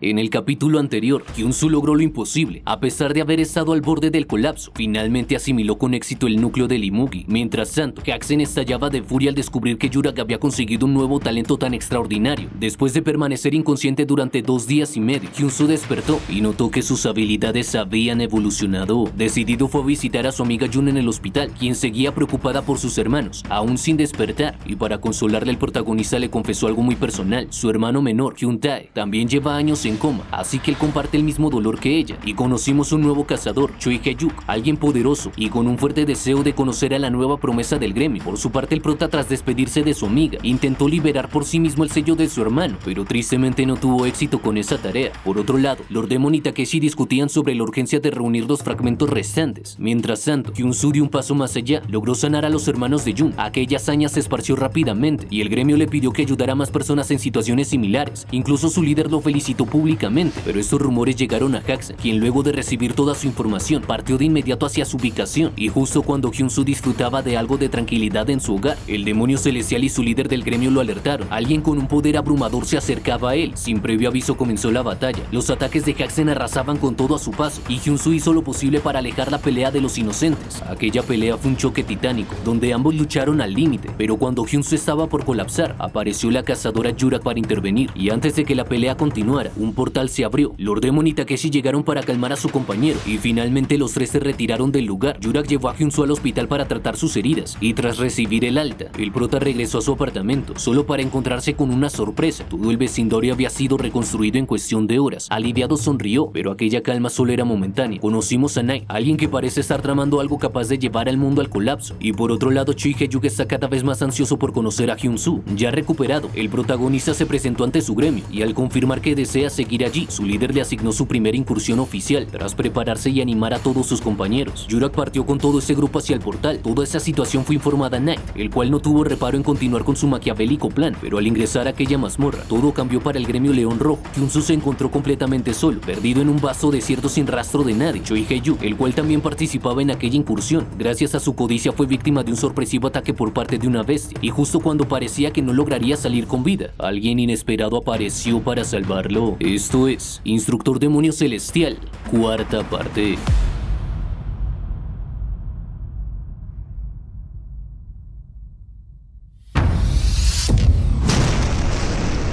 En el capítulo anterior, Hyun-soo logró lo imposible. A pesar de haber estado al borde del colapso, finalmente asimiló con éxito el núcleo del Imugi. Mientras tanto, Haksén estallaba de furia al descubrir que Yurak había conseguido un nuevo talento tan extraordinario. Después de permanecer inconsciente durante 2 días y medio, Hyun-soo despertó y notó que sus habilidades habían evolucionado. Decidido fue a visitar a su amiga Jun en el hospital, quien seguía preocupada por sus hermanos, aún sin despertar. Y para consolarle, el protagonista le confesó algo muy personal. Su hermano menor, Hyun-tae, también lleva años en coma, así que él comparte el mismo dolor que ella. Y conocimos un nuevo cazador, Choi Hae-yuk, alguien poderoso y con un fuerte deseo de conocer a la nueva promesa del gremio. Por su parte, el prota, tras despedirse de su amiga, intentó liberar por sí mismo el sello de su hermano, pero tristemente no tuvo éxito con esa tarea. Por otro lado, Lord Demon y Takeshi discutían sobre la urgencia de reunir los fragmentos restantes. Mientras tanto, Hyun-soo dio un paso más allá, logró sanar a los hermanos de Jun. Aquella hazaña se esparció rápidamente y el gremio le pidió que ayudara a más personas en situaciones similares. Incluso su líder lo felicitó públicamente, pero estos rumores llegaron a Haksén, quien luego de recibir toda su información partió de inmediato hacia su ubicación. Y justo cuando Hyun-soo disfrutaba de algo de tranquilidad en su hogar, el demonio celestial y su líder del gremio lo alertaron. Alguien con un poder abrumador se acercaba a él. Sin previo aviso comenzó la batalla. Los ataques de Haksén arrasaban con todo a su paso y Hyun-soo hizo lo posible para alejar la pelea de los inocentes. Aquella pelea fue un choque titánico, donde ambos lucharon al límite, pero cuando Hyun-soo estaba por colapsar, apareció la cazadora Yurak para intervenir, y antes de que la pelea continuara, un portal se abrió. Lord Demon y Takeshi llegaron para calmar a su compañero, y finalmente los tres se retiraron del lugar. Yurak llevó a Hyun-soo al hospital para tratar sus heridas, y tras recibir el alta, el prota regresó a su apartamento, solo para encontrarse con una sorpresa. Todo el vecindario había sido reconstruido en cuestión de horas. Aliviado sonrió, pero aquella calma solo era momentánea. Conocimos a Nai, alguien que parece estar tramando algo capaz de llevar al mundo al colapso, y por otro lado, Choi Hae-yuk está cada vez más ansioso por conocer a Hyun-soo. Ya recuperado, el protagonista se presentó ante su gremio, y al confirmar que desea seguir allí, su líder le asignó su primera incursión oficial. Tras prepararse y animar a todos sus compañeros, Yurak partió con todo ese grupo hacia el portal. Toda esa situación fue informada a Knight, el cual no tuvo reparo en continuar con su maquiavélico plan, pero al ingresar a aquella mazmorra, todo cambió para el gremio León Rojo. Hyun-soo se encontró completamente solo, perdido en un vasto desierto sin rastro de nadie. Choi Hae-yuk, el cual también participaba en aquella incursión, gracias a su codicia fue víctima de un sorpresivo ataque por parte de una bestia, y justo cuando parecía que no lograría salir con vida, alguien inesperado apareció para salvarlo. Esto es Instructor Demonio Celestial, cuarta parte.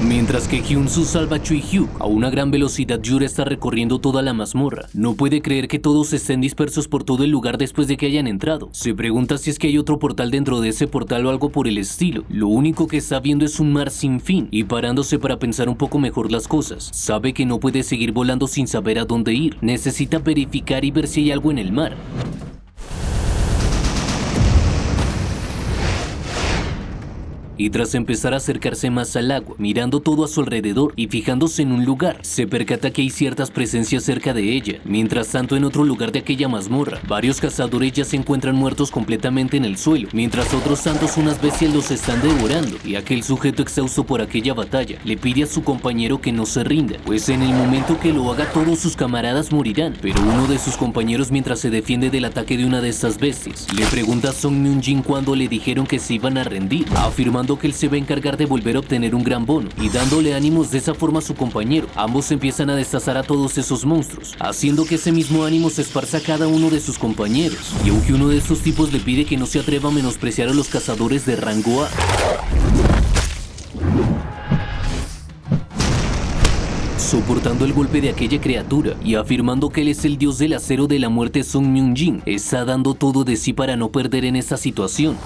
Mientras que Hyun-soo salva a Choi Hyuk a una gran velocidad, Yura está recorriendo toda la mazmorra. No puede creer que todos estén dispersos por todo el lugar después de que hayan entrado. Se pregunta si es que hay otro portal dentro de ese portal o algo por el estilo. Lo único que está viendo es un mar sin fin, y parándose para pensar un poco mejor las cosas, sabe que no puede seguir volando sin saber a dónde ir. Necesita verificar y ver si hay algo en el mar. Y tras empezar a acercarse más al agua, mirando todo a su alrededor y fijándose en un lugar, se percata que hay ciertas presencias cerca de ella. Mientras tanto, en otro lugar de aquella mazmorra, varios cazadores ya se encuentran muertos completamente en el suelo, mientras otros tantos unas bestias los están devorando, y aquel sujeto exhausto por aquella batalla le pide a su compañero que no se rinda, pues en el momento que lo haga todos sus camaradas morirán. Pero uno de sus compañeros, mientras se defiende del ataque de una de estas bestias, le pregunta a Song Myung-jin cuándo le dijeron que se iban a rendir, afirmando que él se va a encargar de volver a obtener un gran bono, y dándole ánimos de esa forma a su compañero. Ambos empiezan a destazar a todos esos monstruos, haciendo que ese mismo ánimo se esparza a cada uno de sus compañeros. Y aunque uno de estos tipos le pide que no se atreva a menospreciar a los cazadores de rango A, soportando el golpe de aquella criatura y afirmando que él es el dios del acero de la muerte, Song Myung-jin está dando todo de sí para no perder en esta situación.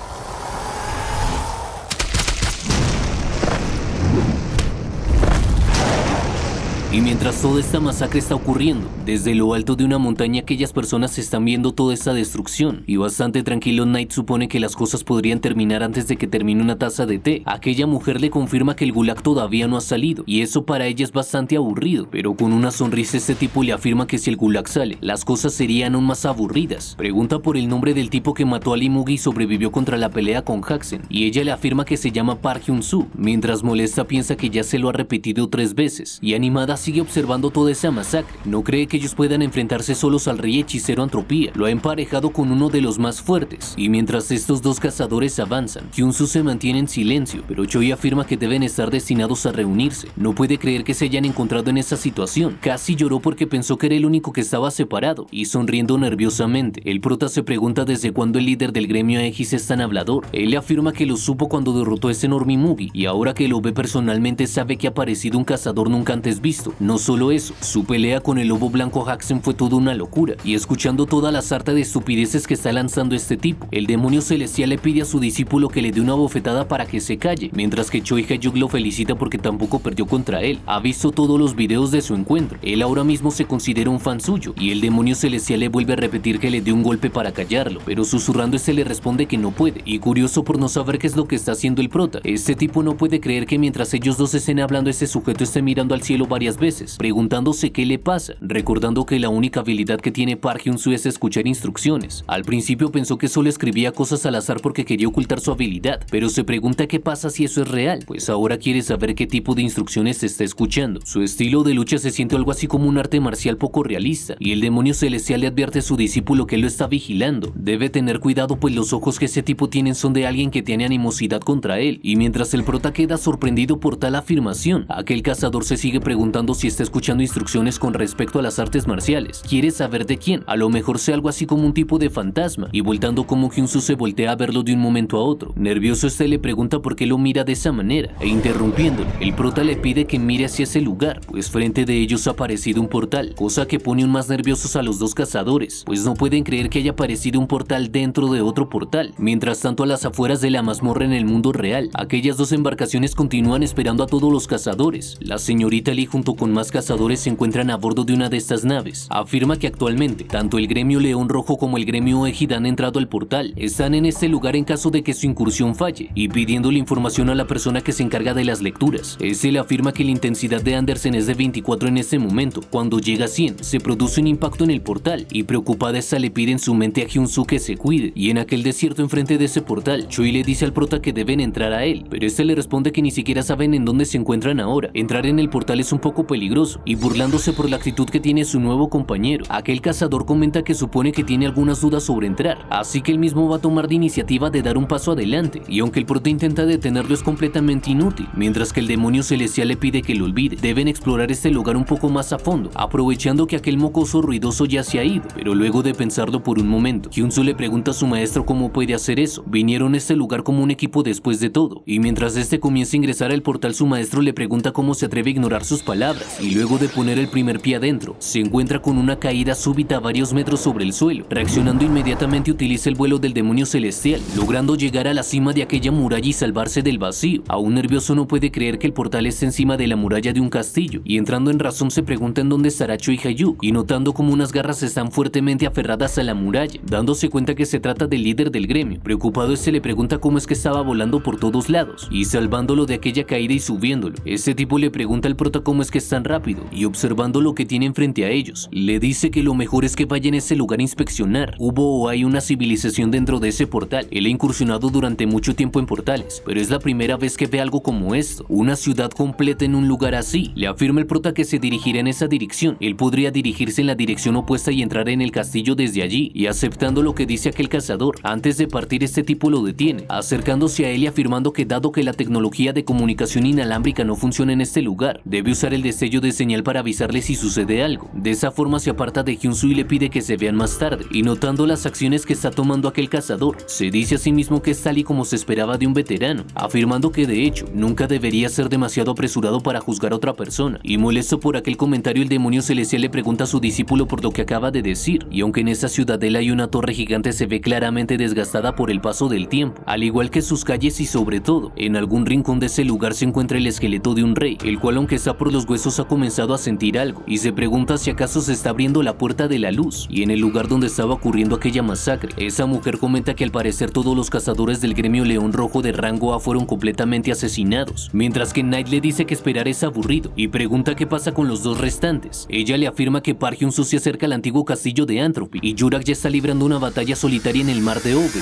Y mientras toda esta masacre está ocurriendo, desde lo alto de una montaña aquellas personas están viendo toda esta destrucción, y bastante tranquilo, Knight supone que las cosas podrían terminar antes de que termine una taza de té. Aquella mujer le confirma que el gulag todavía no ha salido, y eso para ella es bastante aburrido, pero con una sonrisa este tipo le afirma que si el gulag sale, las cosas serían aún más aburridas. Pregunta por el nombre del tipo que mató a Lee Mugi y sobrevivió contra la pelea con Haksén, y ella le afirma que se llama Park Hyun-soo. Mientras molesta piensa que ya se lo ha repetido 3 veces, y animada prota sigue observando toda esa masacre. No cree que ellos puedan enfrentarse solos al rey hechicero Antropía. Lo ha emparejado con uno de los más fuertes. Y mientras estos dos cazadores avanzan, Hyun-soo se mantiene en silencio, pero Choi afirma que deben estar destinados a reunirse. No puede creer que se hayan encontrado en esa situación. Casi lloró porque pensó que era el único que estaba separado, y sonriendo nerviosamente, el prota se pregunta desde cuándo el líder del gremio X es tan hablador. Él le afirma que lo supo cuando derrotó a ese enorme Mugi, y ahora que lo ve personalmente sabe que ha aparecido un cazador nunca antes visto. No solo eso, su pelea con el lobo blanco Haxen fue toda una locura, y escuchando toda la sarta de estupideces que está lanzando este tipo, el demonio celestial le pide a su discípulo que le dé una bofetada para que se calle, mientras que Choi Hae-yuk lo felicita porque tampoco perdió contra él. Ha visto todos los videos de su encuentro. Él ahora mismo se considera un fan suyo, y el demonio celestial le vuelve a repetir que le dé un golpe para callarlo, pero susurrando este le responde que no puede, y curioso por no saber qué es lo que está haciendo el prota, este tipo no puede creer que mientras ellos dos estén hablando este sujeto esté mirando al cielo varias veces, preguntándose qué le pasa, recordando que la única habilidad que tiene Park Hyun-soo es escuchar instrucciones. Al principio pensó que solo escribía cosas al azar porque quería ocultar su habilidad, pero se pregunta qué pasa si eso es real, pues ahora quiere saber qué tipo de instrucciones está escuchando. Su estilo de lucha se siente algo así como un arte marcial poco realista, y el demonio celestial le advierte a su discípulo que él lo está vigilando. Debe tener cuidado pues los ojos que ese tipo tienen son de alguien que tiene animosidad contra él, y mientras el prota queda sorprendido por tal afirmación, aquel cazador se sigue preguntando si está escuchando instrucciones con respecto a las artes marciales. Quiere saber de quién, a lo mejor sea algo así como un tipo de fantasma, y voltando como Hyun-soo se voltea a verlo de un momento a otro. Nervioso este le pregunta por qué lo mira de esa manera, e interrumpiéndolo, el prota le pide que mire hacia ese lugar, pues frente de ellos ha aparecido un portal, cosa que pone aún más nerviosos a los dos cazadores, pues no pueden creer que haya aparecido un portal dentro de otro portal. Mientras tanto, a las afueras de la mazmorra en el mundo real, aquellas dos embarcaciones continúan esperando a todos los cazadores. La señorita Lee junto con más cazadores se encuentran a bordo de una de estas naves. Afirma que actualmente, tanto el gremio León Rojo como el gremio Ejid han entrado al portal. Están en este lugar en caso de que su incursión falle, y pidiéndole información a la persona que se encarga de las lecturas. Este le afirma que la intensidad de Andersen es de 24 en este momento. Cuando llega a 100, se produce un impacto en el portal, y preocupada esta le pide en su mente a Hyun-soo que se cuide. Y en aquel desierto enfrente de ese portal, Choi le dice al prota que deben entrar a él, pero este le responde que ni siquiera saben en dónde se encuentran ahora. Entrar en el portal es un poco peligroso, y burlándose por la actitud que tiene su nuevo compañero, aquel cazador comenta que supone que tiene algunas dudas sobre entrar, así que él mismo va a tomar de iniciativa de dar un paso adelante, y aunque el prota intenta detenerlo es completamente inútil, mientras que el demonio celestial le pide que lo olvide. Deben explorar este lugar un poco más a fondo, aprovechando que aquel mocoso ruidoso ya se ha ido, pero luego de pensarlo por un momento, Hyun-soo le pregunta a su maestro cómo puede hacer eso. Vinieron a este lugar como un equipo después de todo, y mientras este comienza a ingresar al portal, su maestro le pregunta cómo se atreve a ignorar sus palabras, y luego de poner el primer pie adentro, se encuentra con una caída súbita a varios metros sobre el suelo. Reaccionando inmediatamente utiliza el vuelo del demonio celestial, logrando llegar a la cima de aquella muralla y salvarse del vacío. Aún nervioso no puede creer que el portal esté encima de la muralla de un castillo, y entrando en razón se pregunta en dónde estará Choi Hae-yuk, y notando como unas garras están fuertemente aferradas a la muralla, dándose cuenta que se trata del líder del gremio. Preocupado este le pregunta cómo es que estaba volando por todos lados, y salvándolo de aquella caída y subiéndolo. Este tipo le pregunta al prota cómo es que es tan rápido, y observando lo que tienen frente a ellos, le dice que lo mejor es que vayan a ese lugar a inspeccionar. Hubo o hay una civilización dentro de ese portal. Él ha incursionado durante mucho tiempo en portales, pero es la primera vez que ve algo como esto, una ciudad completa en un lugar así. Le afirma el prota que se dirigirá en esa dirección. Él podría dirigirse en la dirección opuesta y entrar en el castillo desde allí, y aceptando lo que dice aquel cazador, antes de partir este tipo lo detiene, acercándose a él y afirmando que dado que la tecnología de comunicación inalámbrica no funciona en este lugar, debe usar el destello de señal para avisarle si sucede algo. De esa forma se aparta de Hyun-soo y le pide que se vean más tarde, y notando las acciones que está tomando aquel cazador, se dice a sí mismo que es tal y como se esperaba de un veterano, afirmando que de hecho nunca debería ser demasiado apresurado para juzgar a otra persona, y molesto por aquel comentario el demonio celestial le pregunta a su discípulo por lo que acaba de decir, y aunque en esa ciudadela hay una torre gigante se ve claramente desgastada por el paso del tiempo, al igual que sus calles, y sobre todo, en algún rincón de ese lugar se encuentra el esqueleto de un rey, el cual aunque está por los huesos ha comenzado a sentir algo, y se pregunta si acaso se está abriendo la puerta de la luz, y en el lugar donde estaba ocurriendo aquella masacre, esa mujer comenta que al parecer todos los cazadores del gremio León Rojo de rango A fueron completamente asesinados, mientras que Knight le dice que esperar es aburrido, y pregunta qué pasa con los dos restantes. Ella le afirma que Park Hyun-soo se acerca al antiguo castillo de Antropy, y Yurak ya está librando una batalla solitaria en el mar de Obe.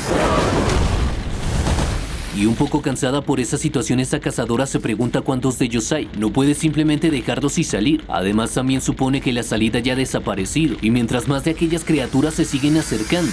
Y un poco cansada por esa situación, esta cazadora se pregunta cuántos de ellos hay. No puede simplemente dejarlos y salir. Además, también supone que la salida ya ha desaparecido, y mientras más de aquellas criaturas se siguen acercando,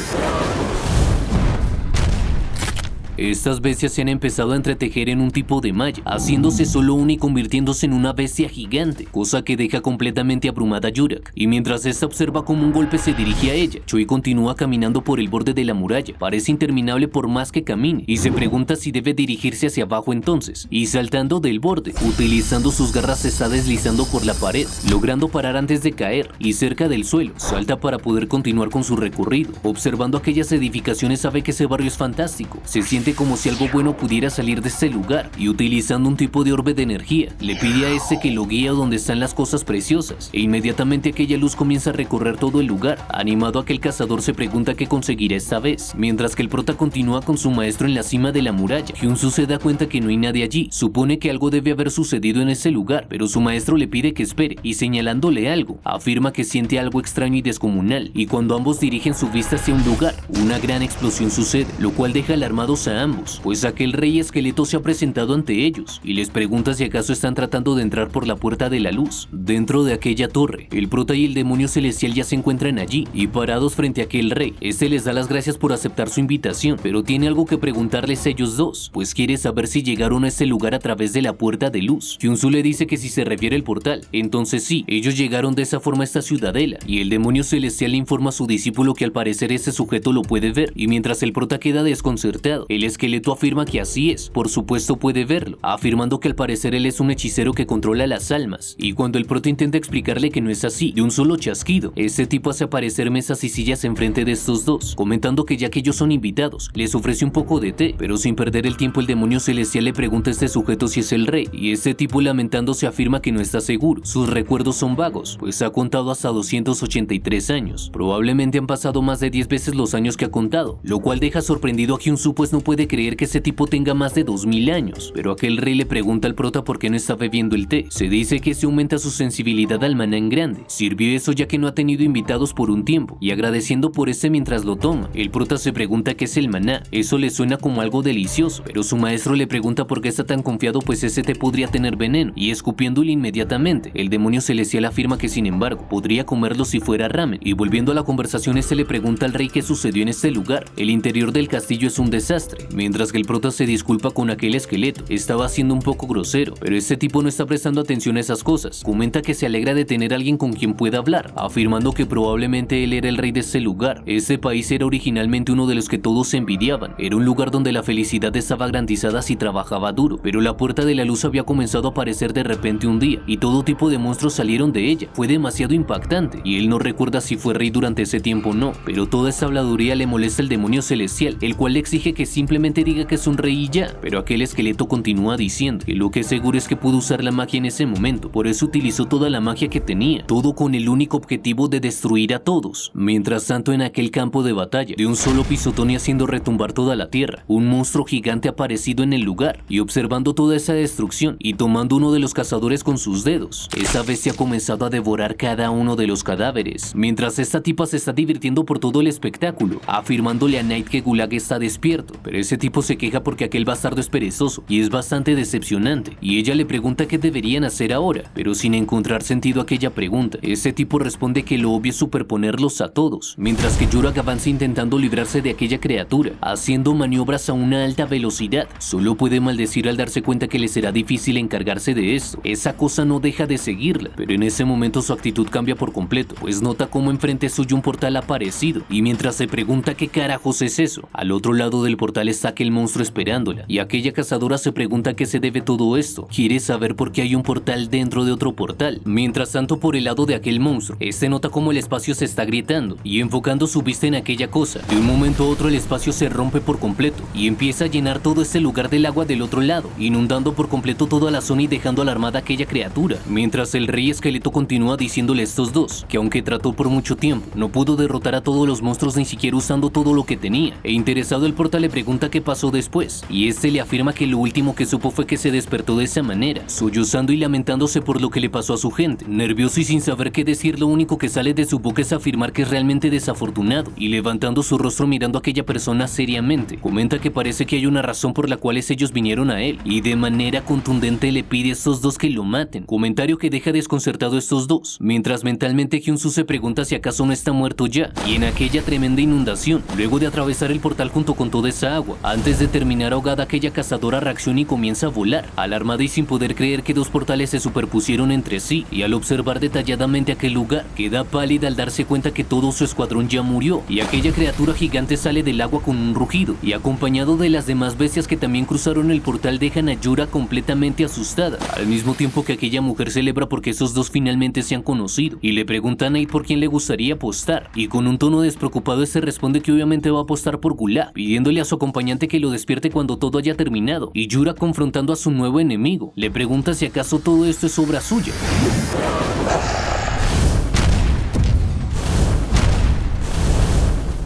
estas bestias se han empezado a entretejer en un tipo de malla, haciéndose solo una y convirtiéndose en una bestia gigante, cosa que deja completamente abrumada a Yurak. Y mientras esta observa cómo un golpe se dirige a ella, Choi continúa caminando por el borde de la muralla. Parece interminable por más que camine, y se pregunta si debe dirigirse hacia abajo entonces, y saltando del borde, utilizando sus garras se está deslizando por la pared, logrando parar antes de caer, y cerca del suelo, salta para poder continuar con su recorrido. Observando aquellas edificaciones sabe que ese barrio es fantástico, se siente como si algo bueno pudiera salir de este lugar, y utilizando un tipo de orbe de energía, le pide a este que lo guíe a donde están las cosas preciosas, e inmediatamente aquella luz comienza a recorrer todo el lugar. Animado, aquel cazador se pregunta qué conseguirá esta vez, mientras que el prota continúa con su maestro en la cima de la muralla. Hyun-soo se da cuenta que no hay nadie allí, supone que algo debe haber sucedido en ese lugar, pero su maestro le pide que espere, y señalándole algo, afirma que siente algo extraño y descomunal, y cuando ambos dirigen su vista hacia un lugar, una gran explosión sucede, lo cual deja alarmados a ambos, pues aquel rey esqueleto se ha presentado ante ellos y les pregunta si acaso están tratando de entrar por la puerta de la luz. Dentro de aquella torre, el prota y el demonio celestial ya se encuentran allí y parados frente a aquel rey. Este les da las gracias por aceptar su invitación, pero tiene algo que preguntarles a ellos dos, pues quiere saber si llegaron a ese lugar a través de la puerta de luz. Hyun-soo le dice que si se refiere al portal, entonces sí, ellos llegaron de esa forma a esta ciudadela, y el demonio celestial le informa a su discípulo que al parecer ese sujeto lo puede ver, y mientras el prota queda desconcertado, el esqueleto afirma que así es, por supuesto puede verlo, afirmando que al parecer él es un hechicero que controla las almas, y cuando el prota intenta explicarle que no es así, de un solo chasquido, este tipo hace aparecer mesas y sillas enfrente de estos dos, comentando que ya que ellos son invitados, les ofrece un poco de té, pero sin perder el tiempo el demonio celestial le pregunta a este sujeto si es el rey, y este tipo lamentándose afirma que no está seguro, sus recuerdos son vagos, pues ha contado hasta 283 años, probablemente han pasado más de 10 veces los años que ha contado, lo cual deja sorprendido a Hyun-soo, pues no puede creer que ese tipo tenga más de 2000 años, pero aquel rey le pregunta al prota por qué no está bebiendo el té. Se dice que se aumenta su sensibilidad al maná en grande, sirvió eso ya que no ha tenido invitados por un tiempo, y agradeciendo por ese mientras lo toma. El prota se pregunta qué es el maná, eso le suena como algo delicioso, pero su maestro le pregunta por qué está tan confiado, pues ese té podría tener veneno, y escupiéndole inmediatamente, el demonio celestial afirma que sin embargo, podría comerlo si fuera ramen, y volviendo a la conversación este le pregunta al rey qué sucedió en este lugar. El interior del castillo es un desastre, mientras que el prota se disculpa con aquel esqueleto, estaba siendo un poco grosero, pero este tipo no está prestando atención a esas cosas. Comenta que se alegra de tener a alguien con quien pueda hablar, afirmando que probablemente él era el rey de este lugar. Este país era originalmente uno de los que todos se envidiaban, era un lugar donde la felicidad estaba garantizada si trabajaba duro, pero la puerta de la luz había comenzado a aparecer de repente un día, y todo tipo de monstruos salieron de ella. Fue demasiado impactante, y él no recuerda si fue rey durante ese tiempo o no, pero toda esta habladuría le molesta al demonio celestial, el cual le exige que simplemente diga que es un rey y ya, pero aquel esqueleto continúa diciendo que lo que es seguro es que pudo usar la magia en ese momento, por eso utilizó toda la magia que tenía, todo con el único objetivo de destruir a todos. Mientras tanto, en aquel campo de batalla, de un solo pisotón y haciendo retumbar toda la tierra, un monstruo gigante ha aparecido en el lugar, y observando toda esa destrucción y tomando uno de los cazadores con sus dedos, esa bestia ha comenzado a devorar cada uno de los cadáveres, mientras esta tipa se está divirtiendo por todo el espectáculo, afirmándole a Knight que Gulag está despierto, pero ese tipo se queja porque aquel bastardo es perezoso y es bastante decepcionante, y ella le pregunta qué deberían hacer ahora, pero sin encontrar sentido a aquella pregunta, este tipo responde que lo obvio es superponerlos a todos, mientras que Yurak avanza intentando librarse de aquella criatura, haciendo maniobras a una alta velocidad. Solo puede maldecir al darse cuenta que le será difícil encargarse de esto. Esa cosa no deja de seguirla, pero en ese momento su actitud cambia por completo, pues nota cómo enfrente suyo un portal ha aparecido, y mientras se pregunta qué carajos es eso, al otro lado del portal está aquel monstruo esperándola, y aquella cazadora se pregunta a qué se debe todo esto. Quiere saber por qué hay un portal dentro de otro portal. Mientras tanto, por el lado de aquel monstruo, este nota cómo el espacio se está agrietando, y enfocando su vista en aquella cosa, de un momento a otro el espacio se rompe por completo, y empieza a llenar todo este lugar del agua del otro lado, inundando por completo toda la zona y dejando alarmada a aquella criatura, mientras el rey esqueleto continúa diciéndole a estos dos, que aunque trató por mucho tiempo, no pudo derrotar a todos los monstruos ni siquiera usando todo lo que tenía, e interesado el portal le pregunta pregunta qué pasó después, y este le afirma que lo último que supo fue que se despertó de esa manera, sollozando y lamentándose por lo que le pasó a su gente. Nervioso y sin saber qué decir, lo único que sale de su boca es afirmar que es realmente desafortunado, y levantando su rostro mirando a aquella persona seriamente, comenta que parece que hay una razón por la cual ellos vinieron a él, y de manera contundente le pide a estos dos que lo maten, comentario que deja desconcertado a estos dos, mientras mentalmente Hyun-soo se pregunta si acaso no está muerto ya, y en aquella tremenda inundación, luego de atravesar el portal junto con toda esa agua, antes de terminar ahogada, aquella cazadora reacciona y comienza a volar, alarmada y sin poder creer que dos portales se superpusieron entre sí, y al observar detalladamente aquel lugar, queda pálida al darse cuenta que todo su escuadrón ya murió, y aquella criatura gigante sale del agua con un rugido, y acompañado de las demás bestias que también cruzaron el portal dejan a Yura completamente asustada, al mismo tiempo que aquella mujer celebra porque esos dos finalmente se han conocido, y le preguntan a Nate por quién le gustaría apostar, y con un tono despreocupado este responde que obviamente va a apostar por Gulab, pidiéndole a su acompañante que lo despierte cuando todo haya terminado, y Yura, confrontando a su nuevo enemigo, le pregunta si acaso todo esto es obra suya.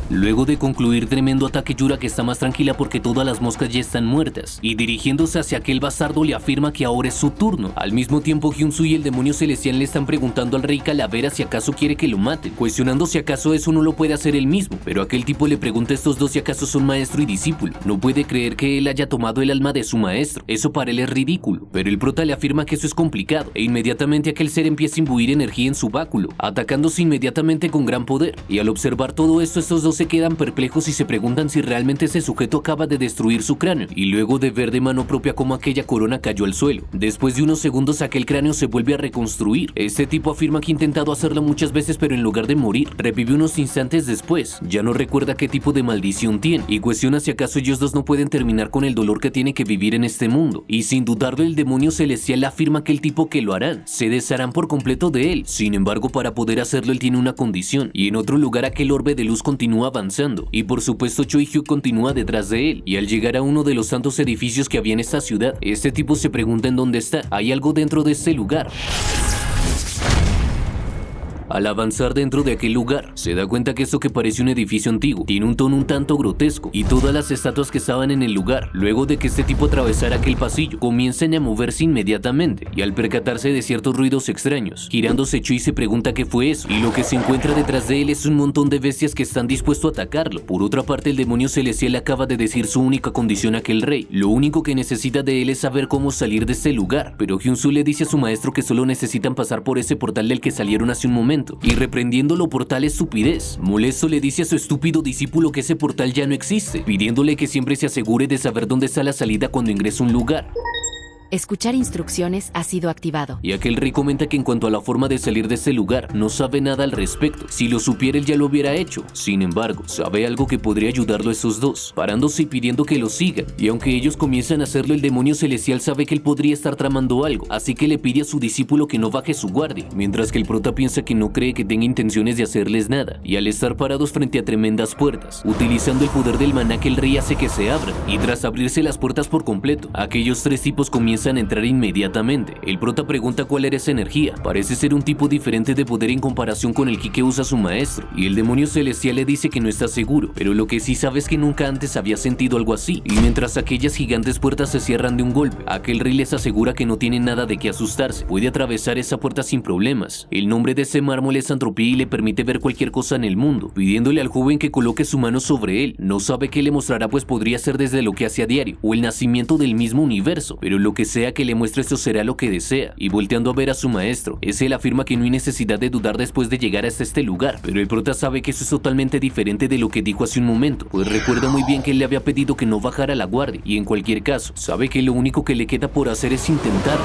Luego de concluir tremendo ataque, Yura, que está más tranquila porque todas las moscas ya están muertas, y dirigiéndose hacia aquel bastardo le afirma que ahora es su turno. Al mismo tiempo, Hyun-soo y el demonio celestial le están preguntando al rey Calavera si acaso quiere que lo maten, cuestionando si acaso eso no lo puede hacer él mismo, pero aquel tipo le pregunta a estos dos si acaso son maestro y discípulo. No puede creer que él haya tomado el alma de su maestro, eso para él es ridículo, pero el prota le afirma que eso es complicado, e inmediatamente aquel ser empieza a imbuir energía en su báculo, atacándose inmediatamente con gran poder, y al observar todo esto, estos dos se quedan perplejos y se preguntan si realmente ese sujeto acaba de destruir su cráneo, y luego de ver de mano propia cómo aquella corona cayó al suelo. Después de unos segundos aquel cráneo se vuelve a reconstruir. Este tipo afirma que ha intentado hacerlo muchas veces, pero en lugar de morir, revive unos instantes después. Ya no recuerda qué tipo de maldición tiene, y cuestiona si acaso ellos dos no pueden terminar con el dolor que tiene que vivir en este mundo. Y sin dudarlo, el demonio celestial afirma que el tipo que lo harán se desharán por completo de él. Sin embargo, para poder hacerlo él tiene una condición, y en otro lugar aquel orbe de luz continúa avanzando, y por supuesto Choi-Hyuk continúa detrás de él, y al llegar a uno de los tantos edificios que había en esta ciudad, este tipo se pregunta en dónde está. Hay algo dentro de este lugar. Al avanzar dentro de aquel lugar, se da cuenta que esto que parece un edificio antiguo tiene un tono un tanto grotesco, y todas las estatuas que estaban en el lugar, luego de que este tipo atravesara aquel pasillo, comienzan a moverse inmediatamente, y al percatarse de ciertos ruidos extraños, girándose Choi se pregunta qué fue eso, y lo que se encuentra detrás de él es un montón de bestias que están dispuestos a atacarlo. Por otra parte, el demonio celestial acaba de decir su única condición a aquel rey. Lo único que necesita de él es saber cómo salir de este lugar, pero Hyun-soo le dice a su maestro que solo necesitan pasar por ese portal del que salieron hace un momento, y reprendiéndolo por tal estupidez, molesto le dice a su estúpido discípulo que ese portal ya no existe, pidiéndole que siempre se asegure de saber dónde está la salida cuando ingresa a un lugar. Escuchar instrucciones ha sido activado. Y aquel rey comenta que en cuanto a la forma de salir de este lugar, no sabe nada al respecto. Si lo supiera él ya lo hubiera hecho. Sin embargo, sabe algo que podría ayudarlo a esos dos, parándose y pidiendo que lo sigan. Y aunque ellos comienzan a hacerlo, el demonio celestial sabe que él podría estar tramando algo, así que le pide a su discípulo que no baje su guardia, mientras que el prota piensa que no cree que tenga intenciones de hacerles nada. Y al estar parados frente a tremendas puertas, utilizando el poder del maná, que el rey hace que se abran, y tras abrirse las puertas por completo, aquellos tres tipos comienzan a entrar inmediatamente. El prota pregunta cuál era esa energía. Parece ser un tipo diferente de poder en comparación con el ki que usa su maestro, y el demonio celestial le dice que no está seguro, pero lo que sí sabe es que nunca antes había sentido algo así. Y mientras aquellas gigantes puertas se cierran de un golpe, aquel rey les asegura que no tiene nada de qué asustarse, puede atravesar esa puerta sin problemas. El nombre de ese mármol es Antropía y le permite ver cualquier cosa en el mundo, pidiéndole al joven que coloque su mano sobre él. No sabe qué le mostrará, pues podría ser desde lo que hace a diario o el nacimiento del mismo universo, pero lo que sea que le muestre esto será lo que desea. Y volteando a ver a su maestro, él afirma que no hay necesidad de dudar después de llegar hasta este lugar, pero el prota sabe que eso es totalmente diferente de lo que dijo hace un momento, pues recuerda muy bien que él le había pedido que no bajara la guardia, y en cualquier caso, sabe que lo único que le queda por hacer es intentarlo.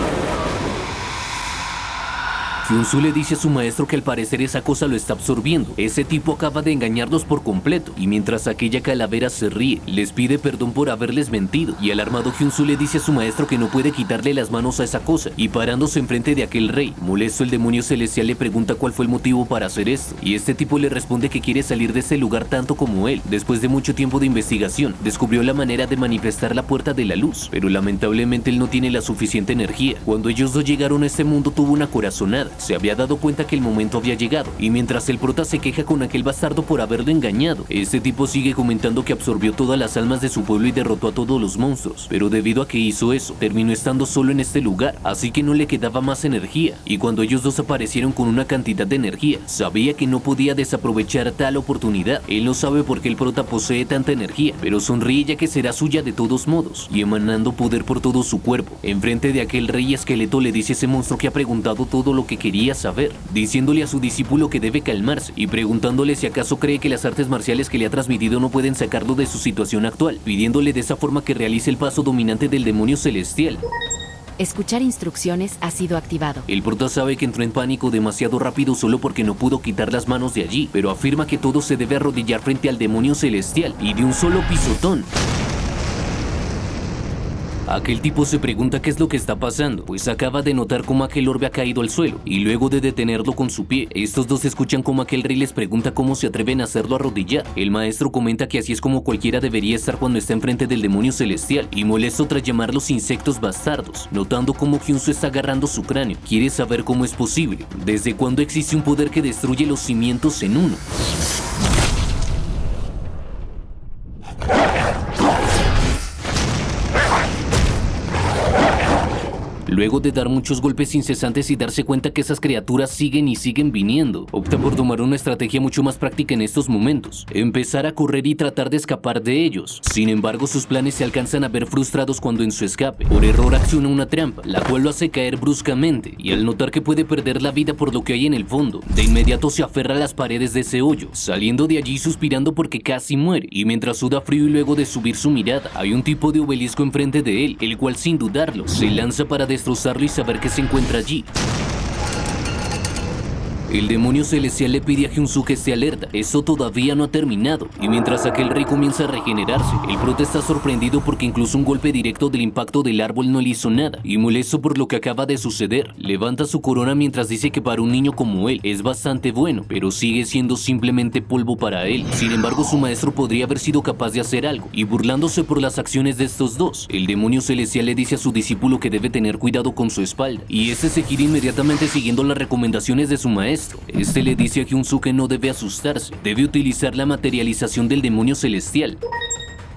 Hyun-soo le dice a su maestro que al parecer esa cosa lo está absorbiendo. Ese tipo acaba de engañarlos por completo, y mientras aquella calavera se ríe, les pide perdón por haberles mentido, y alarmado Hyun-soo le dice a su maestro que no puede quitarle las manos a esa cosa, y parándose enfrente de aquel rey, molesto el demonio celestial le pregunta cuál fue el motivo para hacer esto, y este tipo le responde que quiere salir de ese lugar tanto como él. Después de mucho tiempo de investigación, descubrió la manera de manifestar la puerta de la luz, pero lamentablemente él no tiene la suficiente energía. Cuando ellos dos llegaron a este mundo tuvo una corazonada, se había dado cuenta que el momento había llegado, y mientras el prota se queja con aquel bastardo por haberlo engañado, este tipo sigue comentando que absorbió todas las almas de su pueblo y derrotó a todos los monstruos, pero debido a que hizo eso, terminó estando solo en este lugar, así que no le quedaba más energía, y cuando ellos dos aparecieron con una cantidad de energía, sabía que no podía desaprovechar tal oportunidad. Él no sabe por qué el prota posee tanta energía, pero sonríe ya que será suya de todos modos, y emanando poder por todo su cuerpo. Enfrente de aquel rey esqueleto le dice ese monstruo que ha preguntado todo lo que quería saber, diciéndole a su discípulo que debe calmarse, y preguntándole si acaso cree que las artes marciales que le ha transmitido no pueden sacarlo de su situación actual, pidiéndole de esa forma que realice el paso dominante del demonio celestial. Escuchar instrucciones ha sido activado. El prota sabe que entró en pánico demasiado rápido solo porque no pudo quitar las manos de allí, pero afirma que todo se debe arrodillar frente al demonio celestial y de un solo pisotón. Aquel tipo se pregunta qué es lo que está pasando, pues acaba de notar cómo aquel orbe ha caído al suelo, y luego de detenerlo con su pie, estos dos escuchan cómo aquel rey les pregunta cómo se atreven a hacerlo arrodillar. El maestro comenta que así es como cualquiera debería estar cuando está enfrente del demonio celestial, y molesto tras llamarlos insectos bastardos, notando cómo Hyunsu está agarrando su cráneo. Quiere saber cómo es posible, desde cuándo existe un poder que destruye los cimientos en uno. Luego de dar muchos golpes incesantes y darse cuenta que esas criaturas siguen y siguen viniendo, opta por tomar una estrategia mucho más práctica en estos momentos: empezar a correr y tratar de escapar de ellos. Sin embargo, sus planes se alcanzan a ver frustrados cuando en su escape, por error acciona una trampa, la cual lo hace caer bruscamente, y al notar que puede perder la vida por lo que hay en el fondo, de inmediato se aferra a las paredes de ese hoyo, saliendo de allí suspirando porque casi muere, y mientras suda frío y luego de subir su mirada, hay un tipo de obelisco enfrente de él, el cual sin dudarlo, se lanza para destrozarlo y saber qué se encuentra allí. El demonio celestial le pide a Hyunsu que esté alerta, eso todavía no ha terminado, y mientras aquel rey comienza a regenerarse, el prota está sorprendido porque incluso un golpe directo del impacto del árbol no le hizo nada, y molesto por lo que acaba de suceder, levanta su corona mientras dice que para un niño como él es bastante bueno, pero sigue siendo simplemente polvo para él. Sin embargo, su maestro podría haber sido capaz de hacer algo, y burlándose por las acciones de estos dos, el demonio celestial le dice a su discípulo que debe tener cuidado con su espalda, y este se gira inmediatamente siguiendo las recomendaciones de su maestro. Este le dice a Hyunsu que no debe asustarse, debe utilizar la materialización del demonio celestial.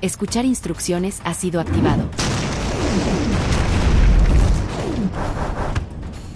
Escuchar instrucciones ha sido activado.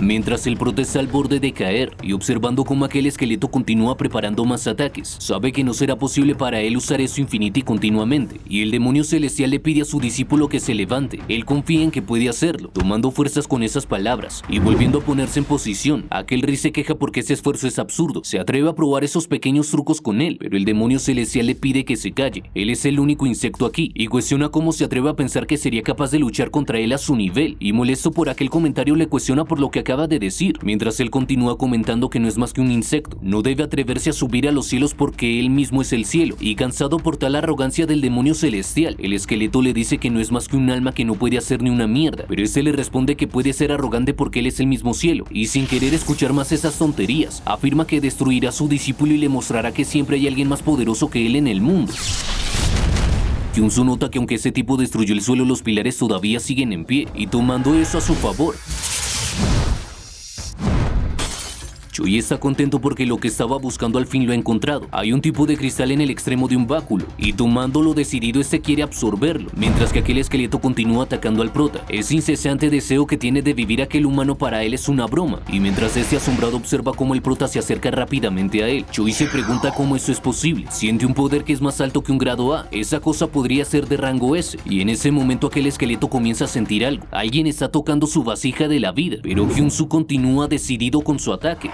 Mientras el prota está al borde de caer y observando cómo aquel esqueleto continúa preparando más ataques, sabe que no será posible para él usar eso infinito y continuamente, y el demonio celestial le pide a su discípulo que se levante. Él confía en que puede hacerlo, tomando fuerzas con esas palabras y volviendo a ponerse en posición. Aquel rey se queja porque ese esfuerzo es absurdo, se atreve a probar esos pequeños trucos con él, pero el demonio celestial le pide que se calle. Él es el único insecto aquí, y cuestiona cómo se atreve a pensar que sería capaz de luchar contra él a su nivel, y molesto por aquel comentario le cuestiona por lo que acaba de decir, mientras él continúa comentando que no es más que un insecto, no debe atreverse a subir a los cielos porque él mismo es el cielo, y cansado por tal arrogancia del demonio celestial, el esqueleto le dice que no es más que un alma que no puede hacer ni una mierda, pero este le responde que puede ser arrogante porque él es el mismo cielo, y sin querer escuchar más esas tonterías, afirma que destruirá a su discípulo y le mostrará que siempre hay alguien más poderoso que él en el mundo. Hyunsu nota que aunque ese tipo destruyó el suelo, los pilares todavía siguen en pie, y tomando eso a su favor, Choi está contento porque lo que estaba buscando al fin lo ha encontrado. Hay un tipo de cristal en el extremo de un báculo, y tomándolo decidido este quiere absorberlo, mientras que aquel esqueleto continúa atacando al prota. Ese incesante deseo que tiene de vivir aquel humano para él es una broma, y mientras este asombrado observa cómo el prota se acerca rápidamente a él, Choi se pregunta cómo eso es posible. Siente un poder que es más alto que un grado A, esa cosa podría ser de rango S, y en ese momento aquel esqueleto comienza a sentir algo. Alguien está tocando su vasija de la vida, pero Hyunsu continúa decidido con su ataque.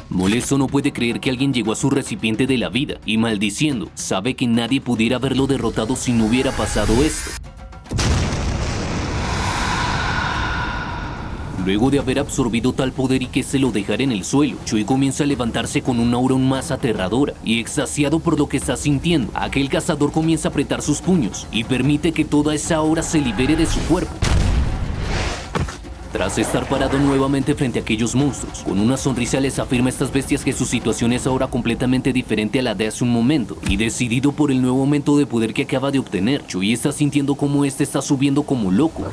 Molesto no puede creer que alguien llegó a su recipiente de la vida, y maldiciendo, sabe que nadie pudiera haberlo derrotado si no hubiera pasado esto. Luego de haber absorbido tal poder y que se lo dejara en el suelo, Choi comienza a levantarse con una aura aún más aterradora, y extasiado por lo que está sintiendo, aquel cazador comienza a apretar sus puños y permite que toda esa aura se libere de su cuerpo. Tras estar parado nuevamente frente a aquellos monstruos, con una sonrisa les afirma a estas bestias que su situación es ahora completamente diferente a la de hace un momento, y decidido por el nuevo aumento de poder que acaba de obtener, Choi está sintiendo como este está subiendo como loco.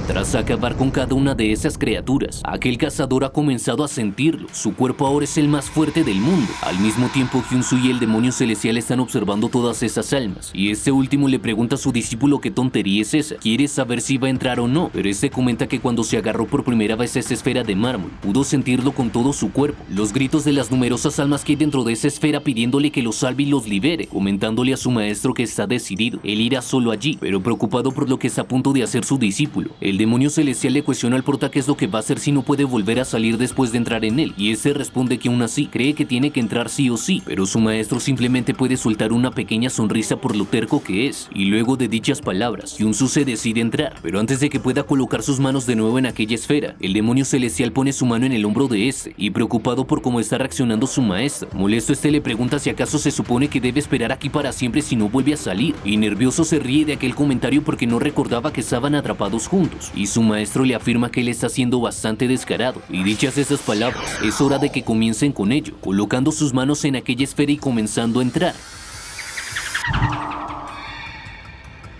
Tras acabar con cada una de esas criaturas, aquel cazador ha comenzado a sentirlo. Su cuerpo ahora es el más fuerte del mundo. Al mismo tiempo, Hyun-Soo y el demonio celestial están observando todas esas almas, y este último le pregunta a su discípulo qué tontería es esa. Quiere saber si va a entrar o no, pero este comenta que cuando se agarró por primera vez a esa esfera de mármol, pudo sentirlo con todo su cuerpo. Los gritos de las numerosas almas que hay dentro de esa esfera pidiéndole que los salve y los libere, comentándole a su maestro que está decidido. Él irá solo allí, pero preocupado por lo que está a punto de hacer su discípulo. El demonio celestial le cuestiona al prota qué es lo que va a hacer si no puede volver a salir después de entrar en él, y este responde que aún así cree que tiene que entrar sí o sí, pero su maestro simplemente puede soltar una pequeña sonrisa por lo terco que es, y luego de dichas palabras, Hyun-Soo se decide entrar, pero antes de que pueda colocar sus manos de nuevo en aquella esfera, el demonio celestial pone su mano en el hombro de este, y preocupado por cómo está reaccionando su maestro, molesto este le pregunta si acaso se supone que debe esperar aquí para siempre si no vuelve a salir, y nervioso se ríe de aquel comentario porque no recordaba que estaban atrapados juntos, y su maestro le afirma que él está siendo bastante descarado, y dichas esas palabras, es hora de que comiencen con ello, colocando sus manos en aquella esfera y comenzando a entrar.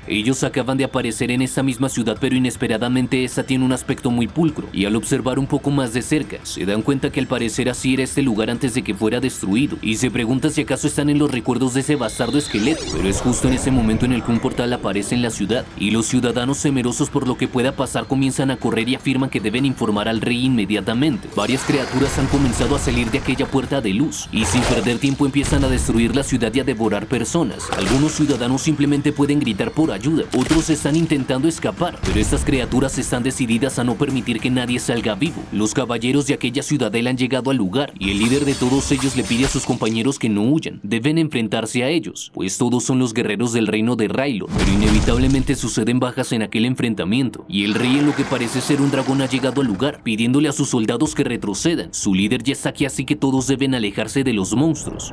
Ellos acaban de aparecer en esta misma ciudad, pero inesperadamente esta tiene un aspecto muy pulcro, y al observar un poco más de cerca, se dan cuenta que al parecer así era este lugar antes de que fuera destruido, y se pregunta si acaso están en los recuerdos de ese bastardo esqueleto, pero es justo en ese momento en el que un portal aparece en la ciudad, y los ciudadanos temerosos por lo que pueda pasar comienzan a correr y afirman que deben informar al rey inmediatamente. Varias criaturas han comenzado a salir de aquella puerta de luz, y sin perder tiempo empiezan a destruir la ciudad y a devorar personas. Algunos ciudadanos simplemente pueden gritar por ayuda, otros están intentando escapar, pero estas criaturas están decididas a no permitir que nadie salga vivo. Los caballeros de aquella ciudadela han llegado al lugar, y el líder de todos ellos le pide a sus compañeros que no huyan, deben enfrentarse a ellos, pues todos son los guerreros del reino de Railord, pero inevitablemente suceden bajas en aquel enfrentamiento, y el rey en lo que parece ser un dragón ha llegado al lugar, pidiéndole a sus soldados que retrocedan. Su líder ya está aquí, así que todos deben alejarse de los monstruos.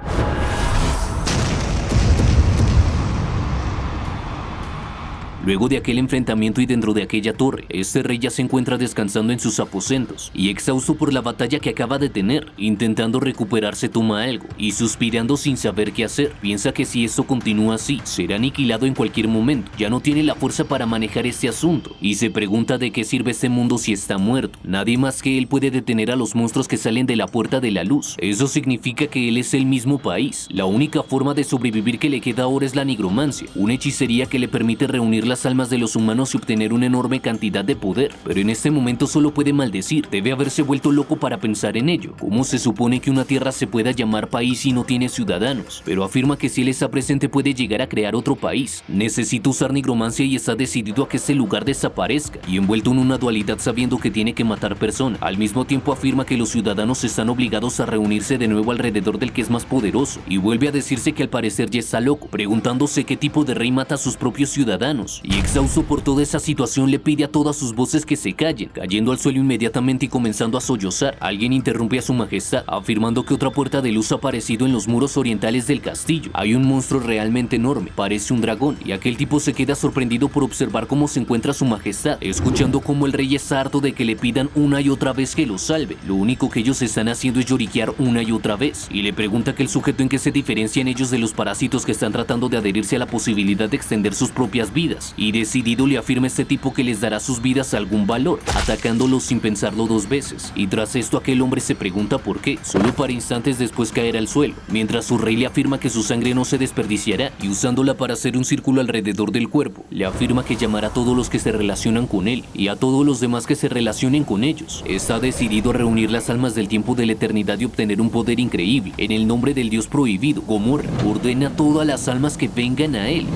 Luego de aquel enfrentamiento y dentro de aquella torre, este rey ya se encuentra descansando en sus aposentos, y exhausto por la batalla que acaba de tener, intentando recuperarse toma algo, y suspirando sin saber qué hacer. Piensa que si esto continúa así, será aniquilado en cualquier momento, ya no tiene la fuerza para manejar este asunto, y se pregunta de qué sirve este mundo si está muerto. Nadie más que él puede detener a los monstruos que salen de la puerta de la luz. Eso significa que él es el mismo país. La única forma de sobrevivir que le queda ahora es la nigromancia, una hechicería que le permite reunir las almas de los humanos y obtener una enorme cantidad de poder, pero en este momento solo puede maldecir. Debe haberse vuelto loco para pensar en ello. ¿Cómo se supone que una tierra se pueda llamar país si no tiene ciudadanos? Pero afirma que si él está presente puede llegar a crear otro país. Necesita usar nigromancia y está decidido a que este lugar desaparezca, y envuelto en una dualidad sabiendo que tiene que matar personas. Al mismo tiempo afirma que los ciudadanos están obligados a reunirse de nuevo alrededor del que es más poderoso, y vuelve a decirse que al parecer ya está loco, preguntándose qué tipo de rey mata a sus propios ciudadanos, y exhausto por toda esa situación le pide a todas sus voces que se callen, cayendo al suelo inmediatamente y comenzando a sollozar. Alguien interrumpe a su majestad, afirmando que otra puerta de luz ha aparecido en los muros orientales del castillo. Hay un monstruo realmente enorme, parece un dragón, y aquel tipo se queda sorprendido por observar cómo se encuentra su majestad, escuchando cómo el rey está harto de que le pidan una y otra vez que lo salve. Lo único que ellos están haciendo es lloriquear una y otra vez, y le pregunta que el sujeto en qué se diferencian ellos de los parásitos que están tratando de adherirse a la posibilidad de extender sus propias vidas, y decidido le afirma este tipo que les dará sus vidas algún valor, atacándolos sin pensarlo dos veces, y tras esto aquel hombre se pregunta por qué, solo para instantes después caer al suelo, mientras su rey le afirma que su sangre no se desperdiciará, y usándola para hacer un círculo alrededor del cuerpo, le afirma que llamará a todos los que se relacionan con él, y a todos los demás que se relacionen con ellos. Está decidido a reunir las almas del tiempo de la eternidad y obtener un poder increíble. En el nombre del dios prohibido, Gomorra, ordena a todas las almas que vengan a él.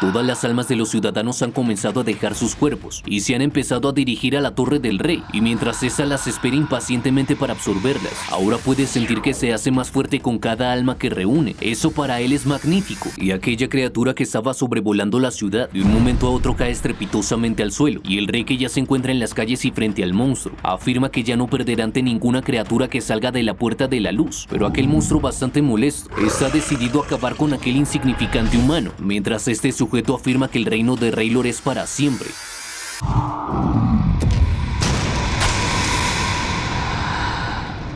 Todas las almas de los ciudadanos han comenzado a dejar sus cuerpos y se han empezado a dirigir a la torre del rey, y mientras esa las espera impacientemente para absorberlas, ahora puede sentir que se hace más fuerte con cada alma que reúne. Eso para él es magnífico, y aquella criatura que estaba sobrevolando la ciudad de un momento a otro cae estrepitosamente al suelo, y el rey, que ya se encuentra en las calles y frente al monstruo, afirma que ya no perderá ante ninguna criatura que salga de la puerta de la luz. Pero aquel monstruo, bastante molesto, está decidido a acabar con aquel insignificante humano, mientras este sujeto afirma que el reino de Raylor es para siempre.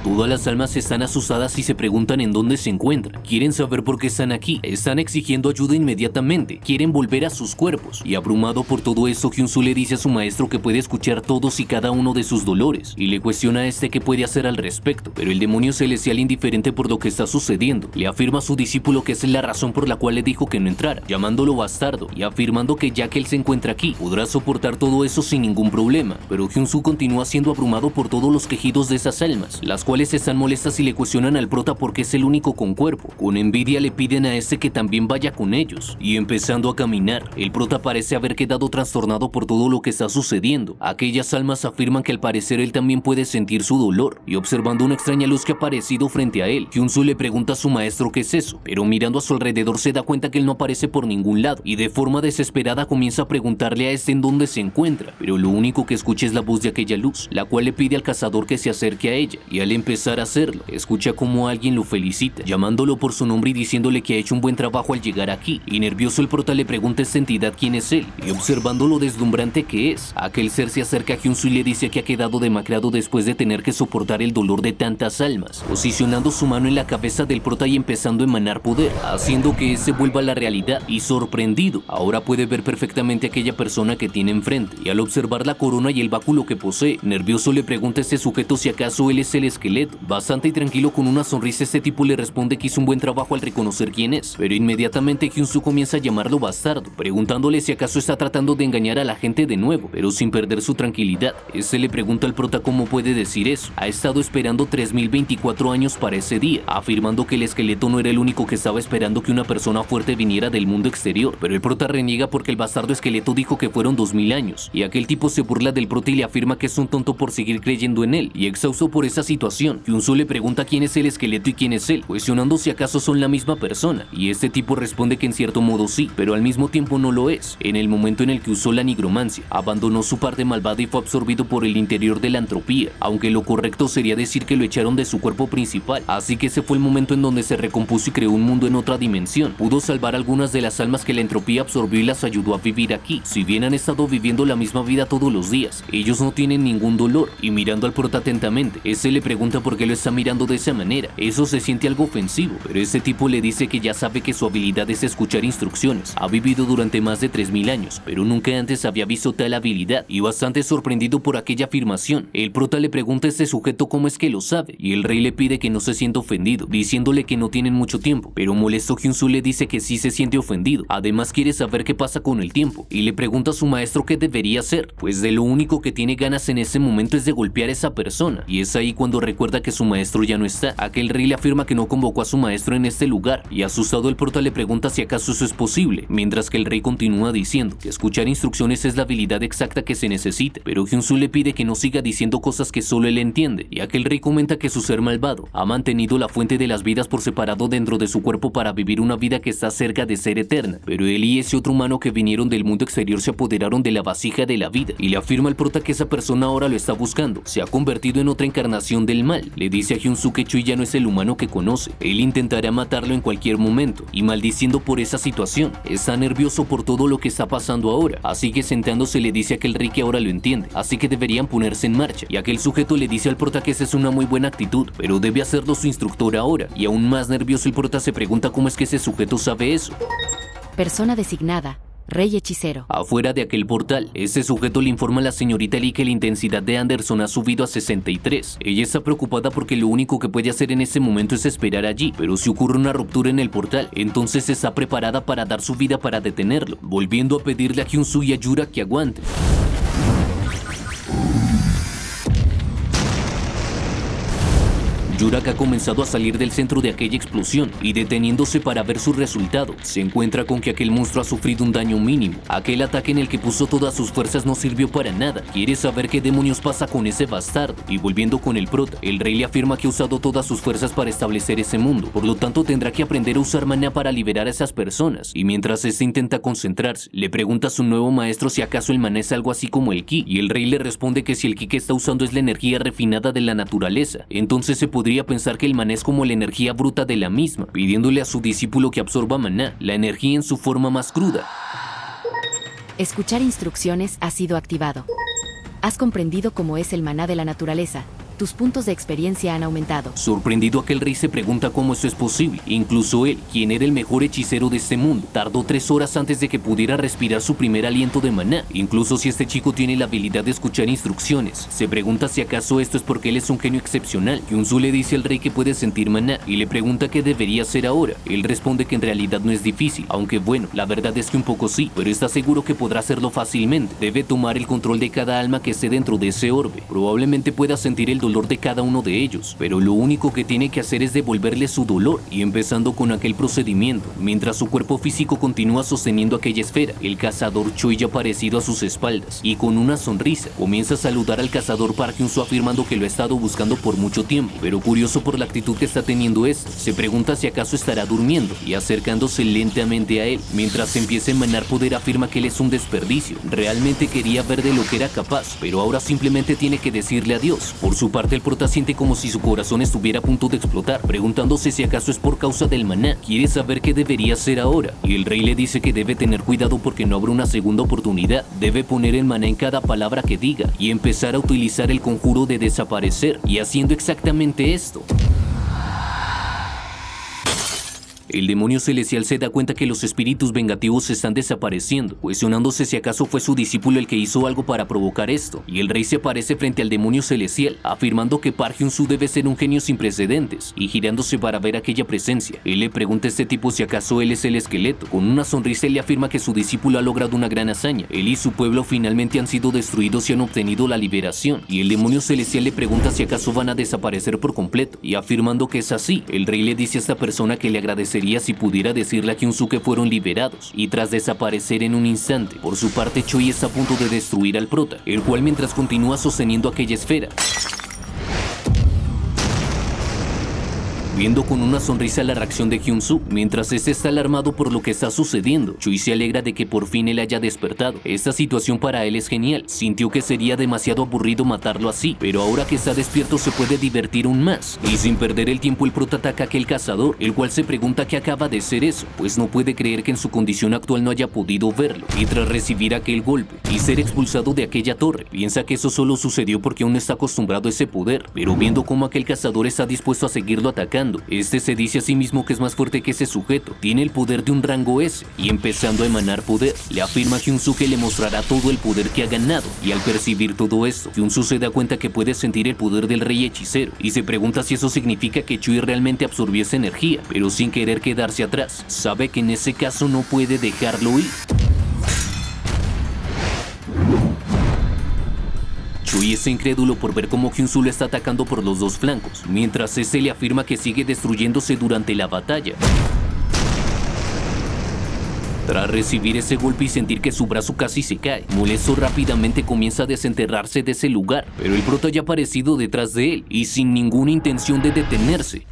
Todas las almas están asustadas y se preguntan en dónde se encuentran. Quieren saber por qué están aquí. Están exigiendo ayuda inmediatamente. Quieren volver a sus cuerpos. Y abrumado por todo esto, Hyun-Soo le dice a su maestro que puede escuchar todos y cada uno de sus dolores, y le cuestiona a este qué puede hacer al respecto. Pero el demonio celestial, indiferente por lo que está sucediendo, le afirma a su discípulo que esa es la razón por la cual le dijo que no entrara, llamándolo bastardo y afirmando que ya que él se encuentra aquí, podrá soportar todo eso sin ningún problema. Pero Hyun-Soo continúa siendo abrumado por todos los quejidos de esas almas, las cuales están molestas y le cuestionan al prota porque es el único con cuerpo. Con envidia le piden a este que también vaya con ellos, y empezando a caminar, el prota parece haber quedado trastornado por todo lo que está sucediendo. Aquellas almas afirman que al parecer él también puede sentir su dolor, y observando una extraña luz que ha aparecido frente a él, Hyun-Soo le pregunta a su maestro qué es eso, pero mirando a su alrededor se da cuenta que él no aparece por ningún lado, y de forma desesperada comienza a preguntarle a este en dónde se encuentra, pero lo único que escucha es la voz de aquella luz, la cual le pide al cazador que se acerque a ella, y al empezar a hacerlo, escucha como alguien lo felicita, llamándolo por su nombre y diciéndole que ha hecho un buen trabajo al llegar aquí, y nervioso el prota le pregunta a esta entidad quién es él, y observando lo deslumbrante que es, aquel ser se acerca a Hyun-Soo y le dice que ha quedado demacrado después de tener que soportar el dolor de tantas almas, posicionando su mano en la cabeza del prota y empezando a emanar poder, haciendo que ese vuelva a la realidad, y sorprendido, ahora puede ver perfectamente a aquella persona que tiene enfrente, y al observar la corona y el báculo que posee, nervioso le pregunta a este sujeto si acaso él es el esqueleto. Bastante y tranquilo, con una sonrisa, este tipo le responde que hizo un buen trabajo al reconocer quién es, pero inmediatamente Hyun-Soo comienza a llamarlo bastardo, preguntándole si acaso está tratando de engañar a la gente de nuevo, pero sin perder su tranquilidad. Este le pregunta al prota cómo puede decir eso. Ha estado esperando 3024 años para ese día, afirmando que el esqueleto no era el único que estaba esperando que una persona fuerte viniera del mundo exterior, pero el prota reniega porque el bastardo esqueleto dijo que fueron 2000 años, y aquel tipo se burla del prota y le afirma que es un tonto por seguir creyendo en él, y exhausto por esa situación, Hyun-Soo le pregunta quién es el esqueleto y quién es él, cuestionando si acaso son la misma persona, y este tipo responde que en cierto modo sí, pero al mismo tiempo no lo es. En el momento en el que usó la nigromancia, abandonó su parte malvada y fue absorbido por el interior de la entropía, aunque lo correcto sería decir que lo echaron de su cuerpo principal, así que ese fue el momento en donde se recompuso y creó un mundo en otra dimensión. Pudo salvar algunas de las almas que la entropía absorbió y las ayudó a vivir aquí. Si bien han estado viviendo la misma vida todos los días, ellos no tienen ningún dolor, y mirando al prota atentamente, ese le pregunta por qué lo está mirando de esa manera. Eso se siente algo ofensivo, pero este tipo le dice que ya sabe que su habilidad es escuchar instrucciones. Ha vivido durante más de 3000 años, pero nunca antes había visto tal habilidad, y bastante sorprendido por aquella afirmación, el prota le pregunta a este sujeto cómo es que lo sabe, y el rey le pide que no se sienta ofendido, diciéndole que no tienen mucho tiempo, pero molesto Hyun-Soo le dice que sí se siente ofendido. Además quiere saber qué pasa con el tiempo, y le pregunta a su maestro qué debería hacer, pues de lo único que tiene ganas en ese momento es de golpear a esa persona, y es ahí cuando recuerda que su maestro ya no está. Aquel rey le afirma que no convocó a su maestro en este lugar, y asustado el prota le pregunta si acaso eso es posible, mientras que el rey continúa diciendo que escuchar instrucciones es la habilidad exacta que se necesita, pero Hyun-Soo le pide que no siga diciendo cosas que solo él entiende, y aquel rey comenta que su ser malvado ha mantenido la fuente de las vidas por separado dentro de su cuerpo para vivir una vida que está cerca de ser eterna, pero él y ese otro humano que vinieron del mundo exterior se apoderaron de la vasija de la vida, y le afirma al prota que esa persona ahora lo está buscando, se ha convertido en otra encarnación del mal. Le dice a Hyun-Soo que Chui ya no es el humano que conoce, él intentará matarlo en cualquier momento, y maldiciendo por esa situación, está nervioso por todo lo que está pasando ahora, así que sentándose le dice a aquel rey que ahora lo entiende, así que deberían ponerse en marcha, y aquel sujeto le dice al prota que esa es una muy buena actitud, pero debe hacerlo su instructor ahora, y aún más nervioso el prota se pregunta cómo es que ese sujeto sabe eso. Persona designada: Rey hechicero. Afuera de aquel portal, ese sujeto le informa a la señorita Lee que la intensidad de Anderson ha subido a 63. Ella está preocupada porque lo único que puede hacer en ese momento es esperar allí, pero si ocurre una ruptura en el portal, entonces está preparada para dar su vida para detenerlo, volviendo a pedirle a Hyun-Soo y a Yura que aguanten. Yurak ha comenzado a salir del centro de aquella explosión y deteniéndose para ver su resultado, se encuentra con que aquel monstruo ha sufrido un daño mínimo. Aquel ataque en el que puso todas sus fuerzas no sirvió para nada. Quiere saber qué demonios pasa con ese bastardo. Y volviendo con el prota, el rey le afirma que ha usado todas sus fuerzas para establecer ese mundo, por lo tanto tendrá que aprender a usar maná para liberar a esas personas. Y mientras este intenta concentrarse, le pregunta a su nuevo maestro si acaso el maná es algo así como el ki, y el rey le responde que si el ki que está usando es la energía refinada de la naturaleza, entonces se podría pensar que el maná es como la energía bruta de la misma, pidiéndole a su discípulo que absorba maná, la energía en su forma más cruda. Escuchar instrucciones ha sido activado. Has comprendido cómo es el maná de la naturaleza. Tus puntos de experiencia han aumentado. Sorprendido, aquel rey se pregunta cómo eso es posible. Incluso él, quien era el mejor hechicero de este mundo, tardó 3 horas antes de que pudiera respirar su primer aliento de maná. Incluso si este chico tiene la habilidad de escuchar instrucciones, se pregunta si acaso esto es porque él es un genio excepcional. Hyunsu le dice al rey que puede sentir maná y le pregunta qué debería hacer ahora. Él responde que en realidad no es difícil, aunque bueno, la verdad es que un poco sí, pero está seguro que podrá hacerlo fácilmente. Debe tomar el control de cada alma que esté dentro de ese orbe. Probablemente pueda sentir el dolor de cada uno de ellos, pero lo único que tiene que hacer es devolverle su dolor, y empezando con aquel procedimiento, mientras su cuerpo físico continúa sosteniendo aquella esfera, el cazador Choi ya aparecido a sus espaldas, y con una sonrisa, comienza a saludar al cazador Park Hyun-soo afirmando que lo ha estado buscando por mucho tiempo, pero curioso por la actitud que está teniendo se pregunta si acaso estará durmiendo, y acercándose lentamente a él, mientras empieza a emanar poder afirma que él es un desperdicio, realmente quería ver de lo que era capaz, pero ahora simplemente tiene que decirle adiós. Por su parte, el prota siente como si su corazón estuviera a punto de explotar, preguntándose si acaso es por causa del maná. Quiere saber qué debería hacer ahora, y el rey le dice que debe tener cuidado porque no habrá una segunda oportunidad. Debe poner el maná en cada palabra que diga y empezar a utilizar el conjuro de desaparecer, y haciendo exactamente esto, el demonio celestial se da cuenta que los espíritus vengativos están desapareciendo, cuestionándose si acaso fue su discípulo el que hizo algo para provocar esto, y el rey se aparece frente al demonio celestial, afirmando que Park Hyun-soo debe ser un genio sin precedentes, y girándose para ver aquella presencia, él le pregunta a este tipo si acaso él es el esqueleto. Con una sonrisa él le afirma que su discípulo ha logrado una gran hazaña, él y su pueblo finalmente han sido destruidos y han obtenido la liberación, y el demonio celestial le pregunta si acaso van a desaparecer por completo, y afirmando que es así, el rey le dice a esta persona que le agradecería si pudiera decirle a Hyun-soo que fueron liberados, y tras desaparecer en un instante. Por su parte, Choi está a punto de destruir al prota, el cual mientras continúa sosteniendo aquella esfera, viendo con una sonrisa la reacción de Hyun-soo, mientras este está alarmado por lo que está sucediendo. Choi se alegra de que por fin él haya despertado. Esta situación para él es genial, sintió que sería demasiado aburrido matarlo así, pero ahora que está despierto se puede divertir aún más, y sin perder el tiempo el prota ataca a aquel cazador, el cual se pregunta qué acaba de ser eso, pues no puede creer que en su condición actual no haya podido verlo, y tras recibir aquel golpe y ser expulsado de aquella torre, piensa que eso solo sucedió porque aún no está acostumbrado a ese poder, pero viendo cómo aquel cazador está dispuesto a seguirlo atacando, este se dice a sí mismo que es más fuerte que ese sujeto, tiene el poder de un rango S, y empezando a emanar poder, le afirma a Hyun-soo que le mostrará todo el poder que ha ganado, y al percibir todo esto, Hyun-soo se da cuenta que puede sentir el poder del rey hechicero, y se pregunta si eso significa que Choi realmente absorbió esa energía, pero sin querer quedarse atrás, sabe que en ese caso no puede dejarlo ir. Choi está incrédulo por ver cómo Hyun-soo lo está atacando por los dos flancos, mientras este le afirma que sigue destruyéndose durante la batalla. Tras recibir ese golpe y sentir que su brazo casi se cae, molesto rápidamente comienza a desenterrarse de ese lugar, pero el prota ya ha aparecido detrás de él y sin ninguna intención de detenerse.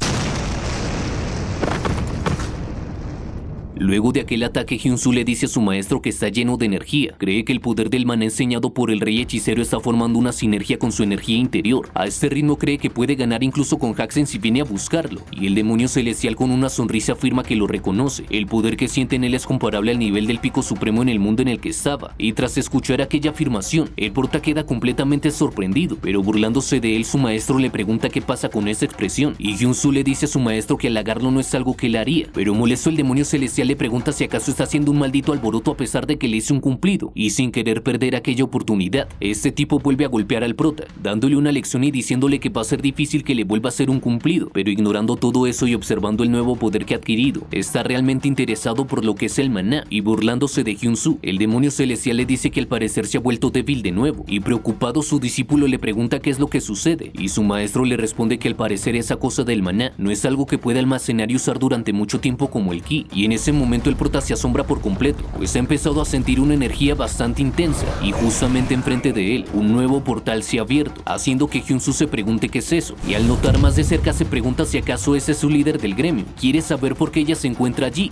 Luego de aquel ataque, Hyun-soo le dice a su maestro que está lleno de energía. Cree que el poder del maná enseñado por el rey hechicero está formando una sinergia con su energía interior. A este ritmo cree que puede ganar incluso con Haxen si viene a buscarlo. Y el demonio celestial con una sonrisa afirma que lo reconoce. El poder que siente en él es comparable al nivel del pico supremo en el mundo en el que estaba. Y tras escuchar aquella afirmación, el prota queda completamente sorprendido. Pero burlándose de él, su maestro le pregunta qué pasa con esa expresión. Y Hyun-soo le dice a su maestro que halagarlo no es algo que él haría. Pero molesto, el demonio celestial celestial le pregunta si acaso está haciendo un maldito alboroto a pesar de que le hizo un cumplido, y sin querer perder aquella oportunidad, este tipo vuelve a golpear al prota, dándole una lección y diciéndole que va a ser difícil que le vuelva a hacer un cumplido, pero ignorando todo eso y observando el nuevo poder que ha adquirido, está realmente interesado por lo que es el maná, y burlándose de Hyun-Soo, el demonio celestial le dice que al parecer se ha vuelto débil de nuevo, y preocupado su discípulo le pregunta qué es lo que sucede, y su maestro le responde que al parecer esa cosa del maná no es algo que pueda almacenar y usar durante mucho tiempo como el ki, y en ese momento el prota se asombra por completo, pues ha empezado a sentir una energía bastante intensa, y justamente enfrente de él, un nuevo portal se ha abierto, haciendo que Hyun-Soo se pregunte qué es eso, y al notar más de cerca se pregunta si acaso ese es su líder del gremio, quiere saber por qué ella se encuentra allí.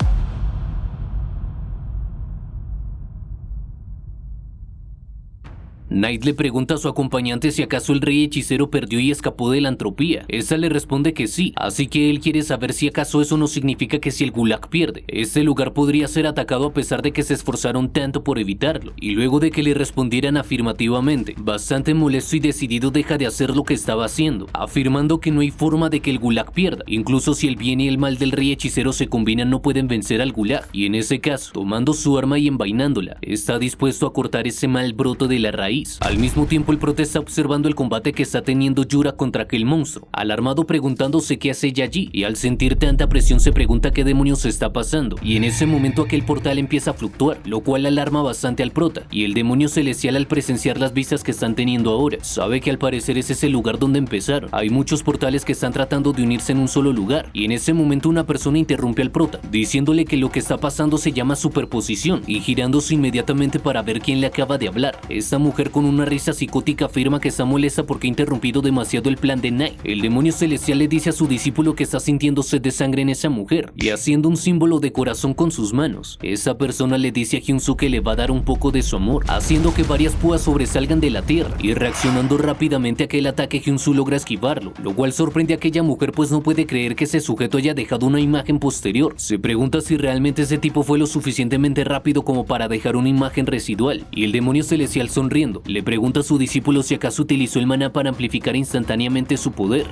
Knight le pregunta a su acompañante si acaso el rey hechicero perdió y escapó de la entropía. Esa le responde que sí, así que él quiere saber si acaso eso no significa que si el Gulag pierde, este lugar podría ser atacado a pesar de que se esforzaron tanto por evitarlo. Y luego de que le respondieran afirmativamente, bastante molesto y decidido deja de hacer lo que estaba haciendo, afirmando que no hay forma de que el Gulag pierda, incluso si el bien y el mal del rey hechicero se combinan no pueden vencer al Gulag, y en ese caso, tomando su arma y envainándola, está dispuesto a cortar ese mal broto de la raíz. Al mismo tiempo el prota está observando el combate que está teniendo Yura contra aquel monstruo, alarmado preguntándose qué hace ella allí, y al sentir tanta presión se pregunta qué demonios está pasando, y en ese momento aquel portal empieza a fluctuar, lo cual alarma bastante al prota, y el demonio celestial al presenciar las vistas que están teniendo ahora, sabe que al parecer ese es el lugar donde empezaron. Hay muchos portales que están tratando de unirse en un solo lugar, y en ese momento una persona interrumpe al prota, diciéndole que lo que está pasando se llama superposición, y girándose inmediatamente para ver quién le acaba de hablar. Esta mujer con una risa psicótica afirma que está molesta porque ha interrumpido demasiado el plan de Knight. El demonio celestial le dice a su discípulo que está sintiendo sed de sangre en esa mujer, y haciendo un símbolo de corazón con sus manos, esa persona le dice a Hyun-Soo que le va a dar un poco de su amor, haciendo que varias púas sobresalgan de la tierra, y reaccionando rápidamente a aquel ataque Hyun-Soo logra esquivarlo, lo cual sorprende a aquella mujer pues no puede creer que ese sujeto haya dejado una imagen posterior. Se pregunta si realmente ese tipo fue lo suficientemente rápido como para dejar una imagen residual, y el demonio celestial sonriendo le pregunta a su discípulo si acaso utilizó el maná para amplificar instantáneamente su poder.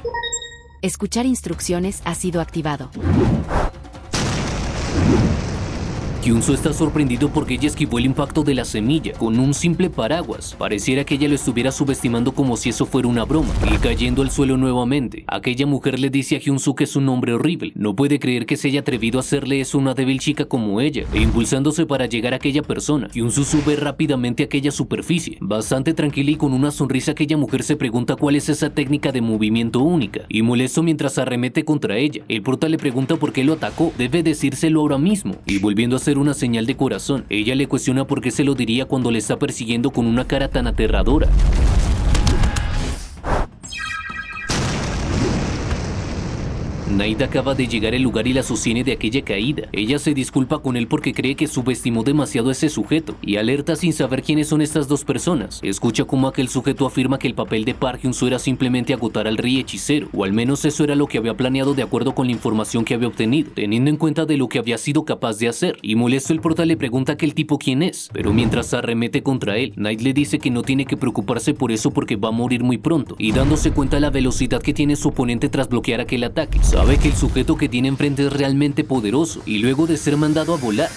Escuchar instrucciones ha sido activado. Hyun-Soo está sorprendido porque ella esquivó el impacto de la semilla con un simple paraguas. Pareciera que ella lo estuviera subestimando como si eso fuera una broma, y cayendo al suelo nuevamente. Aquella mujer le dice a Hyun-Soo que es un hombre horrible. No puede creer que se haya atrevido a hacerle eso a una débil chica como ella, e impulsándose para llegar a aquella persona, Hyun-Soo sube rápidamente a aquella superficie. Bastante tranquila y con una sonrisa, aquella mujer se pregunta cuál es esa técnica de movimiento única, y molesto mientras arremete contra ella. El prota le pregunta por qué lo atacó, debe decírselo ahora mismo, y volviendo a hacer una señal de corazón, ella le cuestiona por qué se lo diría cuando le está persiguiendo con una cara tan aterradora. Knight acaba de llegar al lugar y la sostiene de aquella caída. Ella se disculpa con él porque cree que subestimó demasiado a ese sujeto, y alerta sin saber quiénes son estas dos personas. Escucha cómo aquel sujeto afirma que el papel de Park Hyun-Soo era simplemente agotar al rey hechicero, o al menos eso era lo que había planeado de acuerdo con la información que había obtenido, teniendo en cuenta de lo que había sido capaz de hacer. Y molesto el prota le pregunta a aquel tipo quién es, pero mientras arremete contra él, Knight le dice que no tiene que preocuparse por eso porque va a morir muy pronto, y dándose cuenta de la velocidad que tiene su oponente tras bloquear aquel ataque, sabe que el sujeto que tiene enfrente es realmente poderoso, y luego de ser mandado a volar,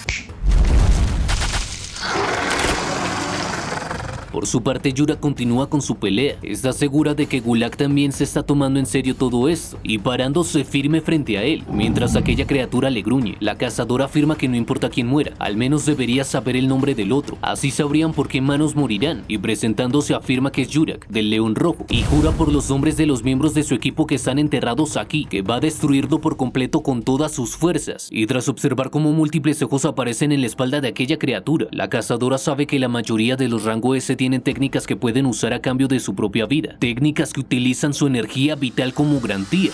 por su parte, Yura continúa con su pelea. Está segura de que Gulag también se está tomando en serio todo esto, y parándose firme frente a él, mientras aquella criatura le gruñe. La cazadora afirma que no importa quién muera, al menos debería saber el nombre del otro, así sabrían por qué manos morirán, y presentándose afirma que es Yurak, del León Rojo, y jura por los nombres de los miembros de su equipo que están enterrados aquí, que va a destruirlo por completo con todas sus fuerzas. Y tras observar cómo múltiples ojos aparecen en la espalda de aquella criatura, la cazadora sabe que la mayoría de los rango S tienen técnicas que pueden usar a cambio de su propia vida, técnicas que utilizan su energía vital como garantía.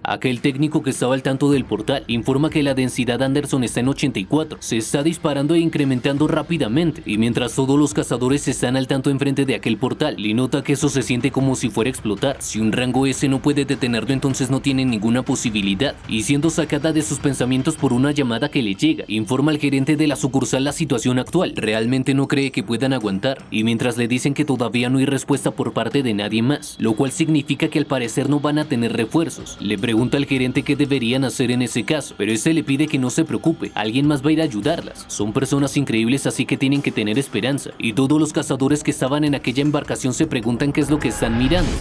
Aquel técnico que estaba al tanto del portal informa que la densidad Anderson está en 84, se está disparando e incrementando rápidamente, y mientras todos los cazadores están al tanto enfrente de aquel portal, Lee nota que eso se siente como si fuera a explotar. Si un rango S no puede detenerlo, entonces no tiene ninguna posibilidad, y siendo sacada de sus pensamientos por una llamada que le llega, informa al gerente de la sucursal la situación actual. Realmente no cree que puedan aguantar, y mientras le dicen que todavía no hay respuesta por parte de nadie más, lo cual significa que al parecer no van a tener refuerzos, le pregunta pregunta al gerente qué deberían hacer en ese caso, pero este le pide que no se preocupe, alguien más va a ir a ayudarlas. Son personas increíbles, así que tienen que tener esperanza. Y todos los cazadores que estaban en aquella embarcación se preguntan qué es lo que están mirando.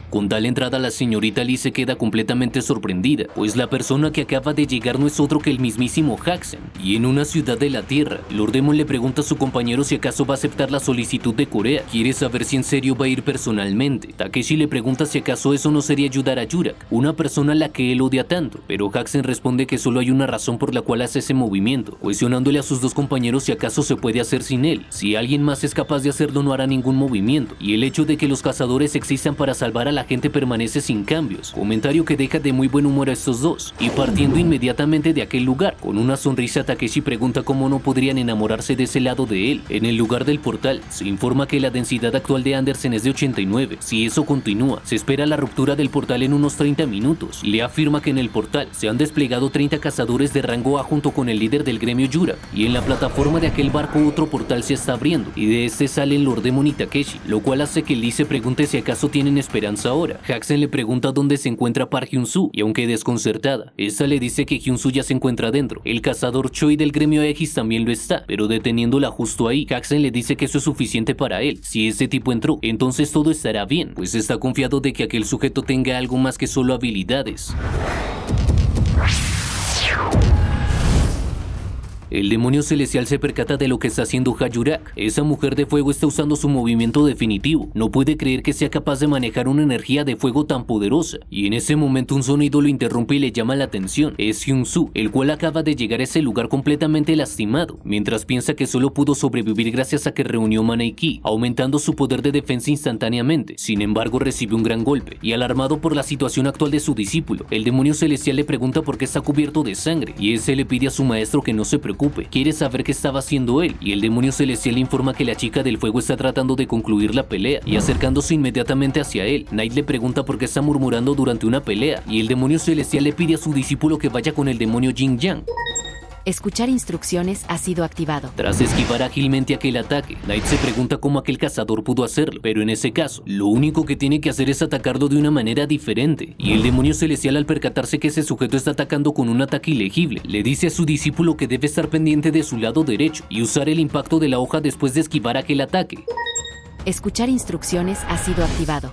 Con tal entrada, la señorita Lee se queda completamente sorprendida, pues la persona que acaba de llegar no es otro que el mismísimo Jackson. Y en una ciudad de la Tierra, Lord Demon le pregunta a su compañero si acaso va a aceptar la solicitud de Corea. Quiere saber si en serio va a ir personalmente. Takeshi le pregunta si acaso eso no sería ayudar a Yurak, una persona a la que él odia tanto, pero Jackson responde que solo hay una razón por la cual hace ese movimiento, cuestionándole a sus dos compañeros si acaso se puede hacer sin él. Si alguien más es capaz de hacerlo, no hará ningún movimiento, y el hecho de que los cazadores existan para salvar a la gente permanece sin cambios, comentario que deja de muy buen humor a estos dos. Y partiendo inmediatamente de aquel lugar, con una sonrisa, Takeshi pregunta cómo no podrían enamorarse de ese lado de él. En el lugar del portal, se informa que la densidad actual de Andersen es de 89. Si eso continúa, se espera la ruptura del portal en unos 30 minutos. Le afirma que en el portal se han desplegado 30 cazadores de rango A junto con el líder del gremio Yurak, y en la plataforma de aquel barco otro portal se está abriendo, y de este salen Lord Demon y Takeshi, lo cual hace que Lee se pregunte si acaso tienen esperanza ahora. Jackson le pregunta dónde se encuentra Park Hyun-soo, y aunque desconcertada, esta le dice que Hyun-soo ya se encuentra dentro. El cazador Choi del gremio X también lo está, pero deteniéndola justo ahí, Jackson le dice que eso es suficiente para él. Si ese tipo entró, entonces todo estará bien, pues está confiado de que aquel sujeto tenga algo más que solo habilidades. El demonio celestial se percata de lo que está haciendo Hayurak. Esa mujer de fuego está usando su movimiento definitivo. No puede creer que sea capaz de manejar una energía de fuego tan poderosa. Y en ese momento un sonido lo interrumpe y le llama la atención. Es Hyun-soo, el cual acaba de llegar a ese lugar completamente lastimado, mientras piensa que solo pudo sobrevivir gracias a que reunió Mana y Ki, aumentando su poder de defensa instantáneamente. Sin embargo, recibe un gran golpe, y alarmado por la situación actual de su discípulo, el demonio celestial le pregunta por qué está cubierto de sangre, y ese le pide a su maestro que no se preocupe. Quiere saber qué estaba haciendo él, y el demonio celestial le informa que la chica del fuego está tratando de concluir la pelea, y acercándose inmediatamente hacia él, Knight le pregunta por qué está murmurando durante una pelea, y el demonio celestial le pide a su discípulo que vaya con el demonio Jin Yang. Escuchar instrucciones ha sido activado. Tras esquivar ágilmente aquel ataque, Knight se pregunta cómo aquel cazador pudo hacerlo, pero en ese caso, lo único que tiene que hacer es atacarlo de una manera diferente, y el demonio celestial, al percatarse que ese sujeto está atacando con un ataque ilegible, le dice a su discípulo que debe estar pendiente de su lado derecho y usar el impacto de la hoja después de esquivar aquel ataque. Escuchar instrucciones ha sido activado.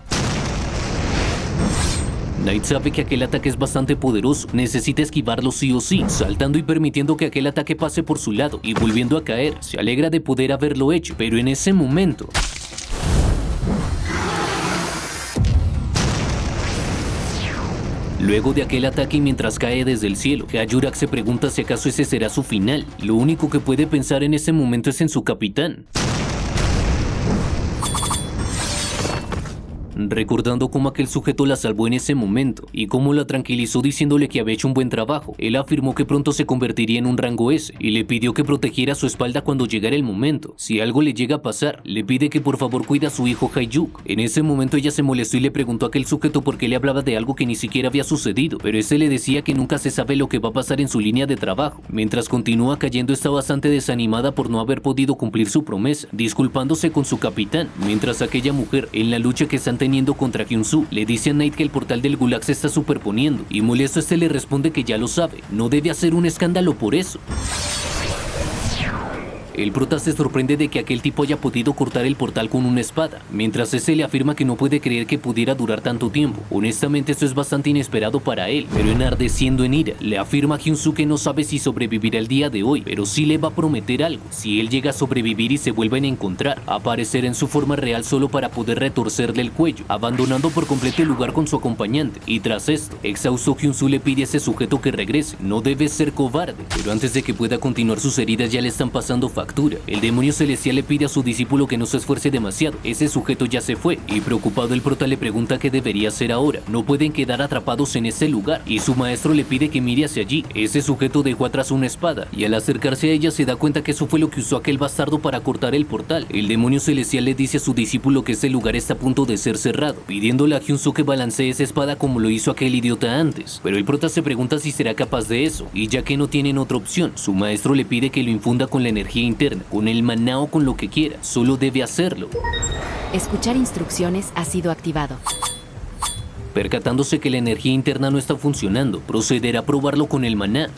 Knight sabe que aquel ataque es bastante poderoso, necesita esquivarlo sí o sí, saltando y permitiendo que aquel ataque pase por su lado y volviendo a caer. Se alegra de poder haberlo hecho, pero en ese momento... Luego de aquel ataque y mientras cae desde el cielo, Hayurak se pregunta si acaso ese será su final. Lo único que puede pensar en ese momento es en su capitán. Recordando cómo aquel sujeto la salvó en ese momento y cómo la tranquilizó diciéndole que había hecho un buen trabajo, él afirmó que pronto se convertiría en un rango S y le pidió que protegiera su espalda cuando llegara el momento. Si algo le llega a pasar, le pide que por favor cuide a su hijo Haiyuk. En ese momento ella se molestó y le preguntó a aquel sujeto por qué le hablaba de algo que ni siquiera había sucedido, pero ese le decía que nunca se sabe lo que va a pasar en su línea de trabajo. Mientras continúa cayendo, está bastante desanimada por no haber podido cumplir su promesa, disculpándose con su capitán, mientras aquella mujer, en la lucha que están teniendo contra Hyun-soo, le dice a Knight que el portal del Gulag se está superponiendo, y molesto este le responde que ya lo sabe, no debe hacer un escándalo por eso. El prota se sorprende de que aquel tipo haya podido cortar el portal con una espada, mientras ese le afirma que no puede creer que pudiera durar tanto tiempo. Honestamente esto es bastante inesperado para él, pero enardeciendo en ira, le afirma a Hyun-soo que no sabe si sobrevivirá el día de hoy, pero sí le va a prometer algo: si él llega a sobrevivir y se vuelven a encontrar, aparecerá en su forma real solo para poder retorcerle el cuello, abandonando por completo el lugar con su acompañante. Y tras esto, exhausto, Hyun-soo le pide a ese sujeto que regrese, no debe ser cobarde, pero antes de que pueda continuar, sus heridas ya le están pasando factura. El demonio celestial le pide a su discípulo que no se esfuerce demasiado, ese sujeto ya se fue, y preocupado el prota le pregunta qué debería hacer ahora. No pueden quedar atrapados en ese lugar, y su maestro le pide que mire hacia allí. Ese sujeto dejó atrás una espada, y al acercarse a ella se da cuenta que eso fue lo que usó aquel bastardo para cortar el portal. El demonio celestial le dice a su discípulo que ese lugar está a punto de ser cerrado, pidiéndole a Hyun-soo que balancee esa espada como lo hizo aquel idiota antes, pero el prota se pregunta si será capaz de eso, y ya que no tienen otra opción, su maestro le pide que lo infunda con la energía interna, con el maná o con lo que quiera, solo debe hacerlo. Escuchar instrucciones ha sido activado. Percatándose que la energía interna no está funcionando, procederá a probarlo con el maná.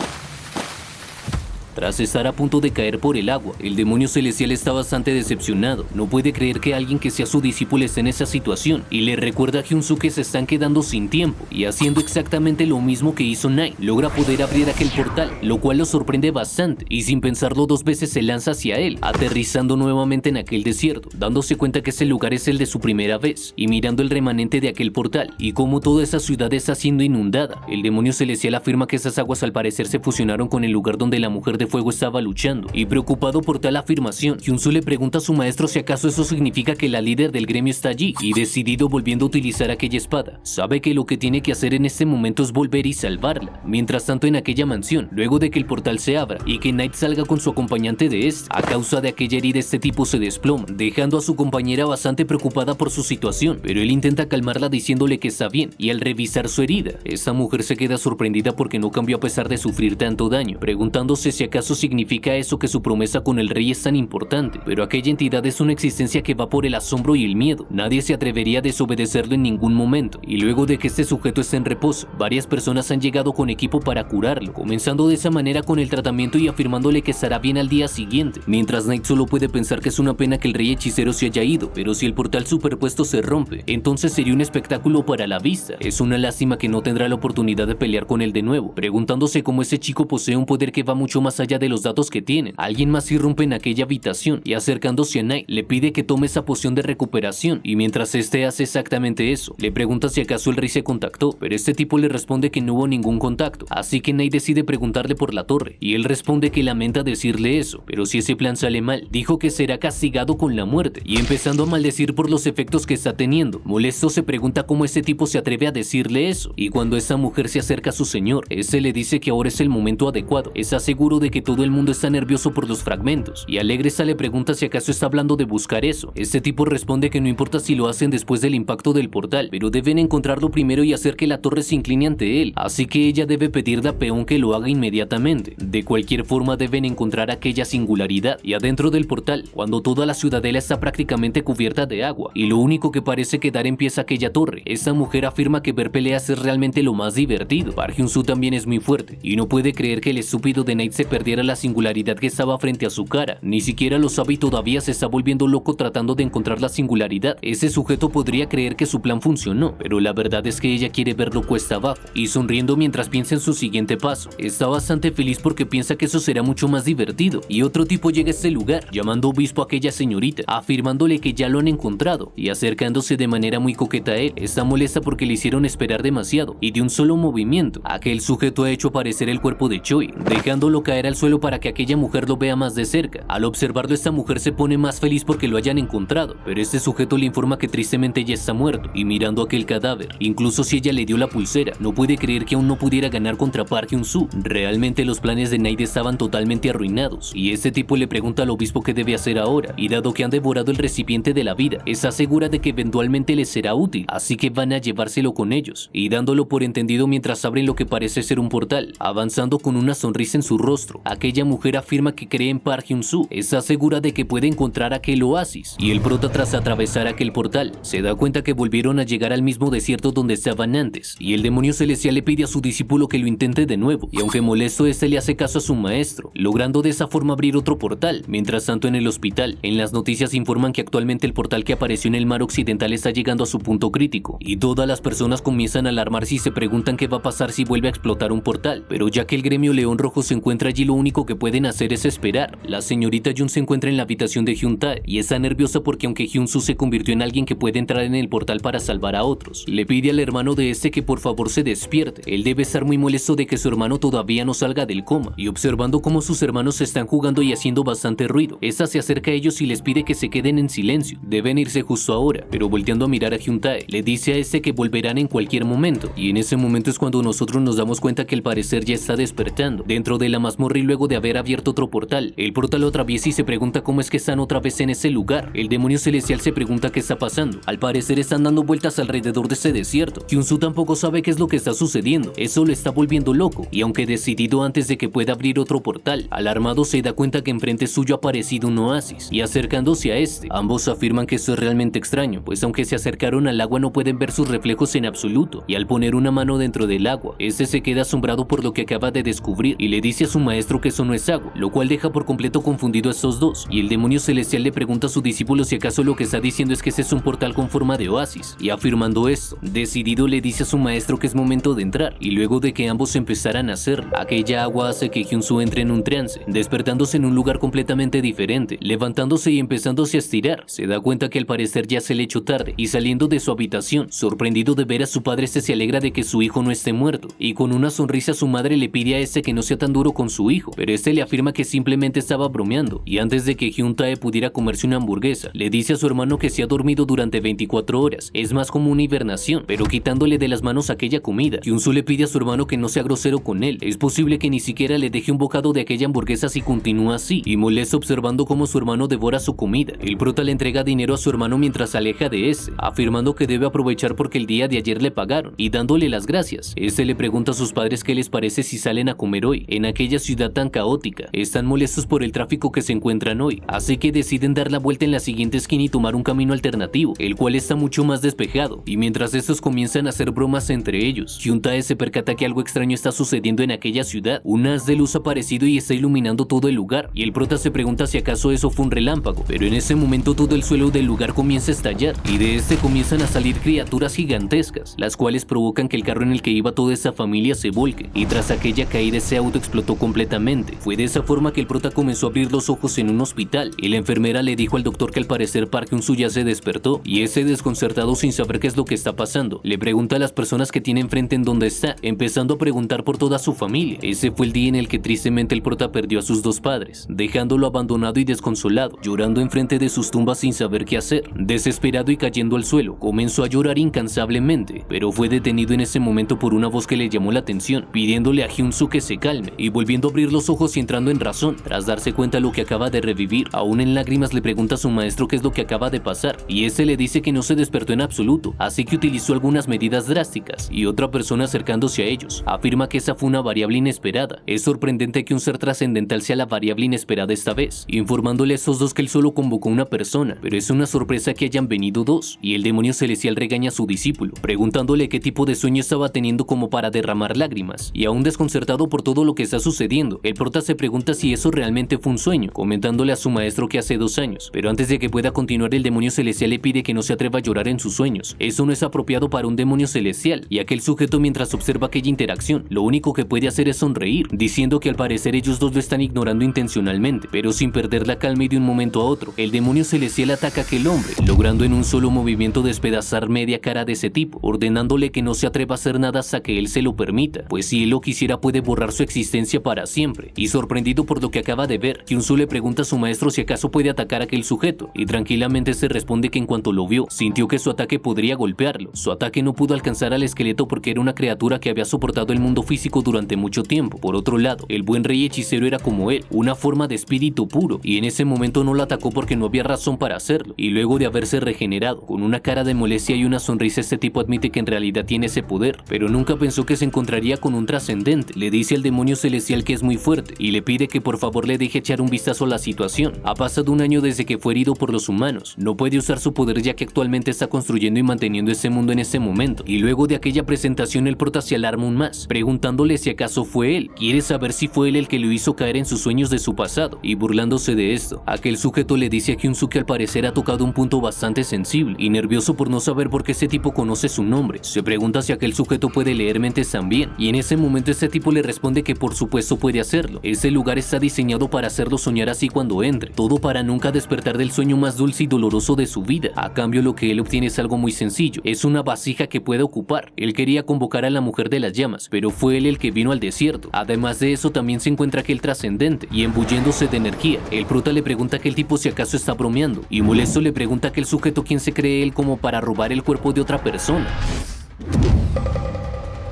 Tras estar a punto de caer por el agua, el demonio celestial está bastante decepcionado. No puede creer que alguien que sea su discípulo esté en esa situación y le recuerda a Hyun-soo que se están quedando sin tiempo, y haciendo exactamente lo mismo que hizo Knight, logra poder abrir aquel portal, lo cual lo sorprende bastante y sin pensarlo dos veces se lanza hacia él, aterrizando nuevamente en aquel desierto, dándose cuenta que ese lugar es el de su primera vez y mirando el remanente de aquel portal y cómo toda esa ciudad está siendo inundada. El demonio celestial afirma que esas aguas al parecer se fusionaron con el lugar donde la mujer de fuego estaba luchando, y preocupado por tal afirmación, Hyun-soo le pregunta a su maestro si acaso eso significa que la líder del gremio está allí, y decidido volviendo a utilizar aquella espada, sabe que lo que tiene que hacer en este momento es volver y salvarla. Mientras tanto, en aquella mansión, luego de que el portal se abra y que Knight salga con su acompañante de este, a causa de aquella herida este tipo se desploma, dejando a su compañera bastante preocupada por su situación, pero él intenta calmarla diciéndole que está bien, y al revisar su herida, esta mujer se queda sorprendida porque no cambió a pesar de sufrir tanto daño, preguntándose si acaso significa eso que su promesa con el rey es tan importante, pero aquella entidad es una existencia que va por el asombro y el miedo. Nadie se atrevería a desobedecerlo en ningún momento, y luego de que este sujeto esté en reposo, varias personas han llegado con equipo para curarlo, comenzando de esa manera con el tratamiento y afirmándole que estará bien al día siguiente, mientras Knight solo puede pensar que es una pena que el rey hechicero se haya ido, pero si el portal superpuesto se rompe, entonces sería un espectáculo para la vista. Es una lástima que no tendrá la oportunidad de pelear con él de nuevo, preguntándose cómo ese chico posee un poder que va mucho más allá de los datos que tienen. Alguien más irrumpe en aquella habitación y acercándose a Knight le pide que tome esa poción de recuperación, y mientras este hace exactamente eso, le pregunta si acaso el rey se contactó, pero este tipo le responde que no hubo ningún contacto, así que Knight decide preguntarle por la torre, y él responde que lamenta decirle eso, pero si ese plan sale mal, dijo que será castigado con la muerte, y empezando a maldecir por los efectos que está teniendo. Molesto se pregunta cómo este tipo se atreve a decirle eso, y cuando esa mujer se acerca a su señor, este le dice que ahora es el momento adecuado, está seguro de que todo el mundo está nervioso por los fragmentos, y Alegresa le pregunta si acaso está hablando de buscar eso. Este tipo responde que no importa si lo hacen después del impacto del portal, pero deben encontrarlo primero y hacer que la torre se incline ante él, así que ella debe pedirle a Peón que lo haga inmediatamente. De cualquier forma deben encontrar aquella singularidad, y adentro del portal, cuando toda la ciudadela está prácticamente cubierta de agua, y lo único que parece quedar en pie es aquella torre, esta mujer afirma que ver peleas es realmente lo más divertido. Park Hyun-soo también es muy fuerte, y no puede creer que el estúpido de Knight se perdiera la singularidad que estaba frente a su cara, ni siquiera lo sabe y todavía se está volviendo loco tratando de encontrar la singularidad. Ese sujeto podría creer que su plan funcionó, pero la verdad es que ella quiere verlo cuesta abajo, y sonriendo mientras piensa en su siguiente paso. Está bastante feliz porque piensa que eso será mucho más divertido, y otro tipo llega a este lugar, llamando obispo a aquella señorita, afirmándole que ya lo han encontrado, y acercándose de manera muy coqueta a él. Está molesta porque le hicieron esperar demasiado, y de un solo movimiento, aquel sujeto ha hecho aparecer el cuerpo de Choi, dejándolo caer al suelo para que aquella mujer lo vea más de cerca. Al observarlo, esta mujer se pone más feliz porque lo hayan encontrado, pero este sujeto le informa que tristemente ya está muerto, y mirando aquel cadáver, incluso si ella le dio la pulsera, no puede creer que aún no pudiera ganar contra Park Hyun-soo. Realmente los planes de Knight estaban totalmente arruinados, y este tipo le pregunta al obispo qué debe hacer ahora, y dado que han devorado el recipiente de la vida, está segura de que eventualmente les será útil, así que van a llevárselo con ellos, y dándolo por entendido mientras abren lo que parece ser un portal, avanzando con una sonrisa en su rostro. Aquella mujer afirma que cree en Park Hyun-soo, está segura de que puede encontrar aquel oasis, y el prota tras atravesar aquel portal, se da cuenta que volvieron a llegar al mismo desierto donde estaban antes, y el demonio celestial le pide a su discípulo que lo intente de nuevo, y aunque molesto este le hace caso a su maestro, logrando de esa forma abrir otro portal. Mientras tanto en el hospital, en las noticias informan que actualmente el portal que apareció en el mar occidental está llegando a su punto crítico, y todas las personas comienzan a alarmarse y se preguntan qué va a pasar si vuelve a explotar un portal, pero ya que el gremio León Rojo se encuentra allí, lo único que pueden hacer es esperar. La señorita Jun se encuentra en la habitación de Hyun-tae y está nerviosa porque aunque Hyun-soo se convirtió en alguien que puede entrar en el portal para salvar a otros, le pide al hermano de este que por favor se despierte. Él debe estar muy molesto de que su hermano todavía no salga del coma, y observando cómo sus hermanos están jugando y haciendo bastante ruido, esta se acerca a ellos y les pide que se queden en silencio, deben irse justo ahora, pero volteando a mirar a Hyun-tae, le dice a este que volverán en cualquier momento, y en ese momento es cuando nosotros nos damos cuenta que al parecer ya está despertando. Dentro de la mazmorra torre y luego de haber abierto otro portal, el prota lo atraviesa y se pregunta cómo es que están otra vez en ese lugar. El demonio celestial se pregunta qué está pasando. Al parecer están dando vueltas alrededor de ese desierto. Hyun-soo tampoco sabe qué es lo que está sucediendo. Eso lo está volviendo loco. Y aunque decidido antes de que pueda abrir otro portal, alarmado se da cuenta que enfrente suyo ha aparecido un oasis. Y acercándose a este, ambos afirman que esto es realmente extraño, pues aunque se acercaron al agua no pueden ver sus reflejos en absoluto. Y al poner una mano dentro del agua, este se queda asombrado por lo que acaba de descubrir y le dice a su maestro que eso no es agua, lo cual deja por completo confundido a estos dos. Y el demonio celestial le pregunta a su discípulo si acaso lo que está diciendo es que ese es un portal con forma de oasis. Y afirmando esto, decidido le dice a su maestro que es momento de entrar. Y luego de que ambos empezaran a hacerlo, aquella agua hace que Hyun-soo entre en un trance, despertándose en un lugar completamente diferente, levantándose y empezándose a estirar. Se da cuenta que al parecer ya se le echó tarde y saliendo de su habitación, sorprendido de ver a su padre, se alegra de que su hijo no esté muerto. Y con una sonrisa su madre le pide a este que no sea tan duro con su hijo, pero este le afirma que simplemente estaba bromeando. Y antes de que Hyun-tae pudiera comerse una hamburguesa, le dice a su hermano que se ha dormido durante 24 horas, es más como una hibernación, pero quitándole de las manos aquella comida. Hyun-soo le pide a su hermano que no sea grosero con él, es posible que ni siquiera le deje un bocado de aquella hamburguesa si continúa así, y molesto observando cómo su hermano devora su comida. El prota le entrega dinero a su hermano mientras se aleja de ese, afirmando que debe aprovechar porque el día de ayer le pagaron, y dándole las gracias. Este le pregunta a sus padres qué les parece si salen a comer hoy, en aquella ciudad tan caótica. Están molestos por el tráfico que se encuentran hoy, así que deciden dar la vuelta en la siguiente esquina y tomar un camino alternativo, el cual está mucho más despejado. Y mientras estos comienzan a hacer bromas entre ellos, Hyun-tae se percata que algo extraño está sucediendo en aquella ciudad. Un haz de luz ha aparecido y está iluminando todo el lugar, y el prota se pregunta si acaso eso fue un relámpago, pero en ese momento todo el suelo del lugar comienza a estallar, y de este comienzan a salir criaturas gigantescas, las cuales provocan que el carro en el que iba toda esa familia se volque, y tras aquella caída ese auto explotó completamente. Fue de esa forma que el prota comenzó a abrir los ojos en un hospital, y la enfermera le dijo al doctor que al parecer Park Hyun-soo ya se despertó, y ese desconcertado sin saber qué es lo que está pasando, le pregunta a las personas que tiene enfrente en dónde está, empezando a preguntar por toda su familia. Ese fue el día en el que tristemente el prota perdió a sus dos padres, dejándolo abandonado y desconsolado, llorando enfrente de sus tumbas sin saber qué hacer. Desesperado y cayendo al suelo, comenzó a llorar incansablemente, pero fue detenido en ese momento por una voz que le llamó la atención, pidiéndole a Hyun-soo que se calme, y volviendo a abrir los ojos y entrando en razón, tras darse cuenta de lo que acaba de revivir, aún en lágrimas le pregunta a su maestro qué es lo que acaba de pasar, y este le dice que no se despertó en absoluto, así que utilizó algunas medidas drásticas, y otra persona acercándose a ellos, afirma que esa fue una variable inesperada. Es sorprendente que un ser trascendental sea la variable inesperada esta vez, informándole a esos dos que él solo convocó una persona, pero es una sorpresa que hayan venido dos, y el demonio celestial regaña a su discípulo, preguntándole qué tipo de sueño estaba teniendo como para derramar lágrimas, y aún desconcertado por todo lo que está sucediendo, el prota se pregunta si eso realmente fue un sueño, comentándole a su maestro que hace 2 años, pero antes de que pueda continuar el demonio celestial le pide que no se atreva a llorar en sus sueños. Eso no es apropiado para un demonio celestial, y aquel sujeto mientras observa aquella interacción, lo único que puede hacer es sonreír, diciendo que al parecer ellos dos lo están ignorando intencionalmente, pero sin perder la calma, y de un momento a otro, el demonio celestial ataca a aquel hombre, logrando en un solo movimiento despedazar media cara de ese tipo, ordenándole que no se atreva a hacer nada hasta que él se lo permita, pues si él lo quisiera puede borrar su existencia para siempre. Y sorprendido por lo que acaba de ver, Hyun-soo le pregunta a su maestro si acaso puede atacar a aquel sujeto, y tranquilamente se responde que en cuanto lo vio, sintió que su ataque podría golpearlo. Su ataque no pudo alcanzar al esqueleto porque era una criatura que había soportado el mundo físico durante mucho tiempo. Por otro lado, el buen rey hechicero era como él, una forma de espíritu puro, y en ese momento no lo atacó porque no había razón para hacerlo. Y luego de haberse regenerado, con una cara de molestia y una sonrisa, este tipo admite que en realidad tiene ese poder, pero nunca pensó que se encontraría con un trascendente. Le dice al demonio celestial que es muy fuerte, y le pide que por favor le deje echar un vistazo a la situación. Ha pasado 1 año desde que fue herido por los humanos, no puede usar su poder ya que actualmente está construyendo y manteniendo ese mundo en ese momento. Y luego de aquella presentación el prota se alarma aún más, preguntándole si acaso fue él. Quiere saber si fue él el que lo hizo caer en sus sueños de su pasado, y burlándose de esto, aquel sujeto le dice a Hyun-soo que al parecer ha tocado un punto bastante sensible, y nervioso por no saber por qué ese tipo conoce su nombre, se pregunta si aquel sujeto puede leer mentes también, y en ese momento ese tipo le responde que por supuesto puede hacerlo. Ese lugar está diseñado para hacerlo soñar así cuando entre, todo para nunca despertar del sueño más dulce y doloroso de su vida. A cambio lo que él obtiene es algo muy sencillo, es una vasija que puede ocupar. Él quería convocar a la mujer de las llamas, pero fue él el que vino al desierto. Además de eso también se encuentra aquel trascendente, y embulléndose de energía, el prota le pregunta a aquel tipo si acaso está bromeando, y molesto le pregunta a aquel sujeto quién se cree él como para robar el cuerpo de otra persona.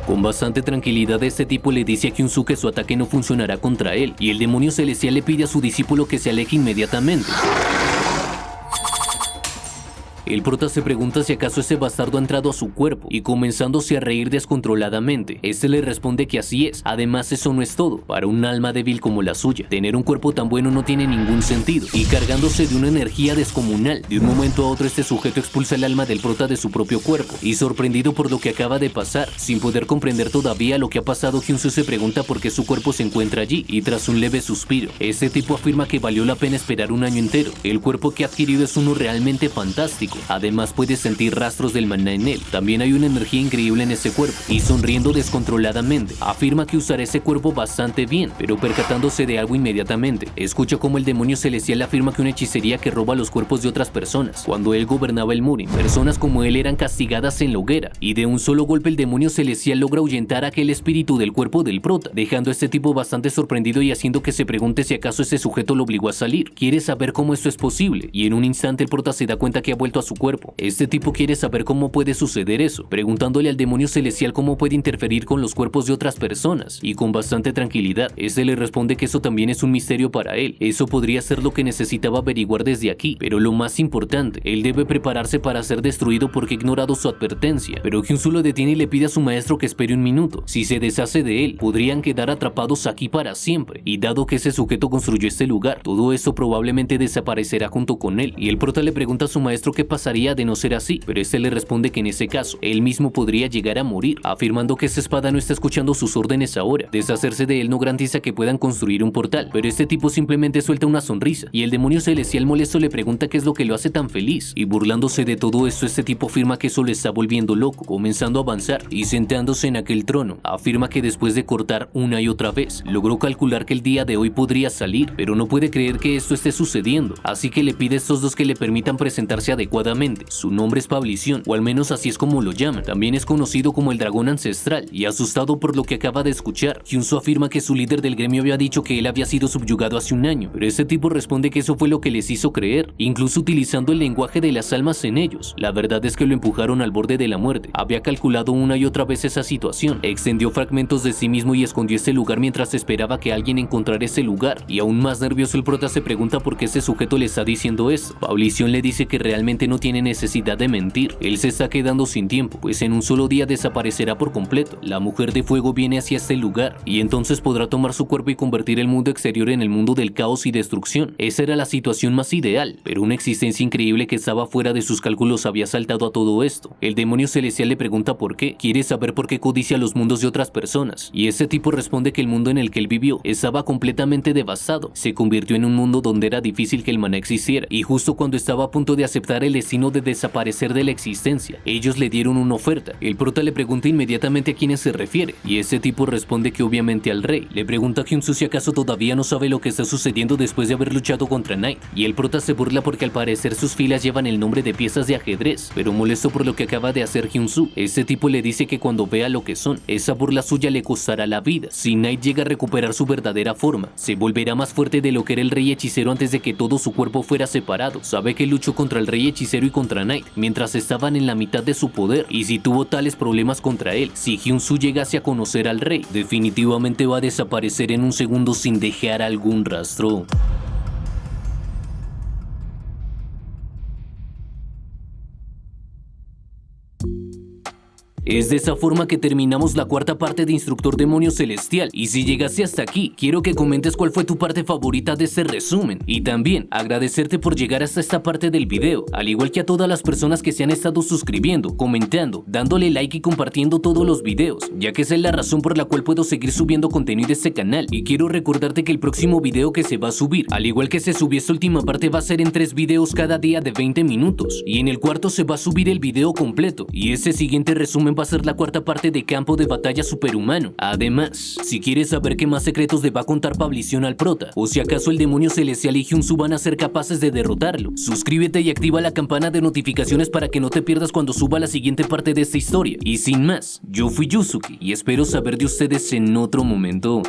Con bastante tranquilidad este tipo le dice a Hyun-soo que su ataque no funcionará contra él y el demonio celestial le pide a su discípulo que se aleje inmediatamente. El prota se pregunta si acaso ese bastardo ha entrado a su cuerpo y comenzándose a reír descontroladamente. Este le responde que así es. Además, eso no es todo. Para un alma débil como la suya, tener un cuerpo tan bueno no tiene ningún sentido. Y cargándose de una energía descomunal, de un momento a otro este sujeto expulsa el alma del prota de su propio cuerpo. Y sorprendido por lo que acaba de pasar, sin poder comprender todavía lo que ha pasado, Hyun-soo se pregunta por qué su cuerpo se encuentra allí. Y tras un leve suspiro, este tipo afirma que valió la pena esperar un año entero. El cuerpo que ha adquirido es uno realmente fantástico. Además puede sentir rastros del maná en él. También hay una energía increíble en ese cuerpo. Y sonriendo descontroladamente, afirma que usará ese cuerpo bastante bien, pero percatándose de algo inmediatamente, escucha como el demonio celestial afirma que una hechicería que roba los cuerpos de otras personas. Cuando él gobernaba el Murin, personas como él eran castigadas en la hoguera, y de un solo golpe el demonio celestial logra ahuyentar aquel espíritu del cuerpo del prota, dejando a este tipo bastante sorprendido y haciendo que se pregunte si acaso ese sujeto lo obligó a salir. Quiere saber cómo esto es posible, y en un instante el prota se da cuenta que ha vuelto a su cuerpo. Este tipo quiere saber cómo puede suceder eso, preguntándole al demonio celestial cómo puede interferir con los cuerpos de otras personas, y con bastante tranquilidad, este le responde que eso también es un misterio para él. Eso podría ser lo que necesitaba averiguar desde aquí, pero lo más importante, él debe prepararse para ser destruido porque ha ignorado su advertencia. Pero Hyun-soo lo detiene y le pide a su maestro que espere un minuto. Si se deshace de él, podrían quedar atrapados aquí para siempre, y dado que ese sujeto construyó este lugar, todo eso probablemente desaparecerá junto con él. Y el prota le pregunta a su maestro qué pasaría de no ser así, pero este le responde que en ese caso, él mismo podría llegar a morir, afirmando que esa espada no está escuchando sus órdenes ahora. Deshacerse de él no garantiza que puedan construir un portal, pero este tipo simplemente suelta una sonrisa, y el demonio celestial molesto le pregunta qué es lo que lo hace tan feliz, y burlándose de todo esto, este tipo afirma que eso le está volviendo loco, comenzando a avanzar, y sentándose en aquel trono, afirma que después de cortar una y otra vez, logró calcular que el día de hoy podría salir, pero no puede creer que esto esté sucediendo, así que le pide a estos dos que le permitan presentarse adecuadamente. Su nombre es Fablicion, o al menos así es como lo llaman. También es conocido como el dragón ancestral, y asustado por lo que acaba de escuchar, Hyun-soo afirma que su líder del gremio había dicho que él había sido subyugado hace un año, pero este tipo responde que eso fue lo que les hizo creer, incluso utilizando el lenguaje de las almas en ellos. La verdad es que lo empujaron al borde de la muerte. Había calculado una y otra vez esa situación, extendió fragmentos de sí mismo y escondió este lugar mientras esperaba que alguien encontrara ese lugar, y aún más nervioso el prota se pregunta por qué ese sujeto le está diciendo esto. Fablicion le dice que realmente no tiene necesidad de mentir, él se está quedando sin tiempo, pues en un solo día desaparecerá por completo. La mujer de fuego viene hacia este lugar, y entonces podrá tomar su cuerpo y convertir el mundo exterior en el mundo del caos y destrucción. Esa era la situación más ideal, pero una existencia increíble que estaba fuera de sus cálculos había saltado a todo esto. El demonio celestial le pregunta por qué, quiere saber por qué codicia los mundos de otras personas, y ese tipo responde que el mundo en el que él vivió estaba completamente devastado, se convirtió en un mundo donde era difícil que el maná existiera, y justo cuando estaba a punto de aceptar el destino de desaparecer de la existencia, ellos le dieron una oferta. El prota le pregunta inmediatamente a quién se refiere, y ese tipo responde que obviamente al rey. Le pregunta a Hyun-soo si acaso todavía no sabe lo que está sucediendo después de haber luchado contra Knight, y el prota se burla porque al parecer sus filas llevan el nombre de piezas de ajedrez, pero molesto por lo que acaba de hacer Hyun-soo, ese tipo le dice que cuando vea lo que son, esa burla suya le costará la vida. Si Knight llega a recuperar su verdadera forma, se volverá más fuerte de lo que era el rey hechicero antes de que todo su cuerpo fuera separado. Sabe que luchó contra el rey hechicero y contra Knight mientras estaban en la mitad de su poder, y si tuvo tales problemas contra él, si Hyun-soo llegase a conocer al rey, definitivamente va a desaparecer en un segundo sin dejar algún rastro. Es de esa forma que terminamos la cuarta parte de Instructor Demonio Celestial, y si llegaste hasta aquí, quiero que comentes cuál fue tu parte favorita de este resumen, y también agradecerte por llegar hasta esta parte del video, al igual que a todas las personas que se han estado suscribiendo, comentando, dándole like y compartiendo todos los videos, ya que esa es la razón por la cual puedo seguir subiendo contenido a este canal. Y quiero recordarte que el próximo video que se va a subir, al igual que se subió esta última parte, va a ser en 3 videos cada día de 20 minutos, y en el cuarto se va a subir el video completo, y ese siguiente resumen va a ser la cuarta parte de Campo de Batalla Superhumano. Además, si quieres saber qué más secretos le va a contar Fablicion al prota, o si acaso el demonio celestial y Hyun-soo van a ser capaces de derrotarlo, suscríbete y activa la campana de notificaciones para que no te pierdas cuando suba la siguiente parte de esta historia. Y sin más, yo fui Yusuke y espero saber de ustedes en otro momento.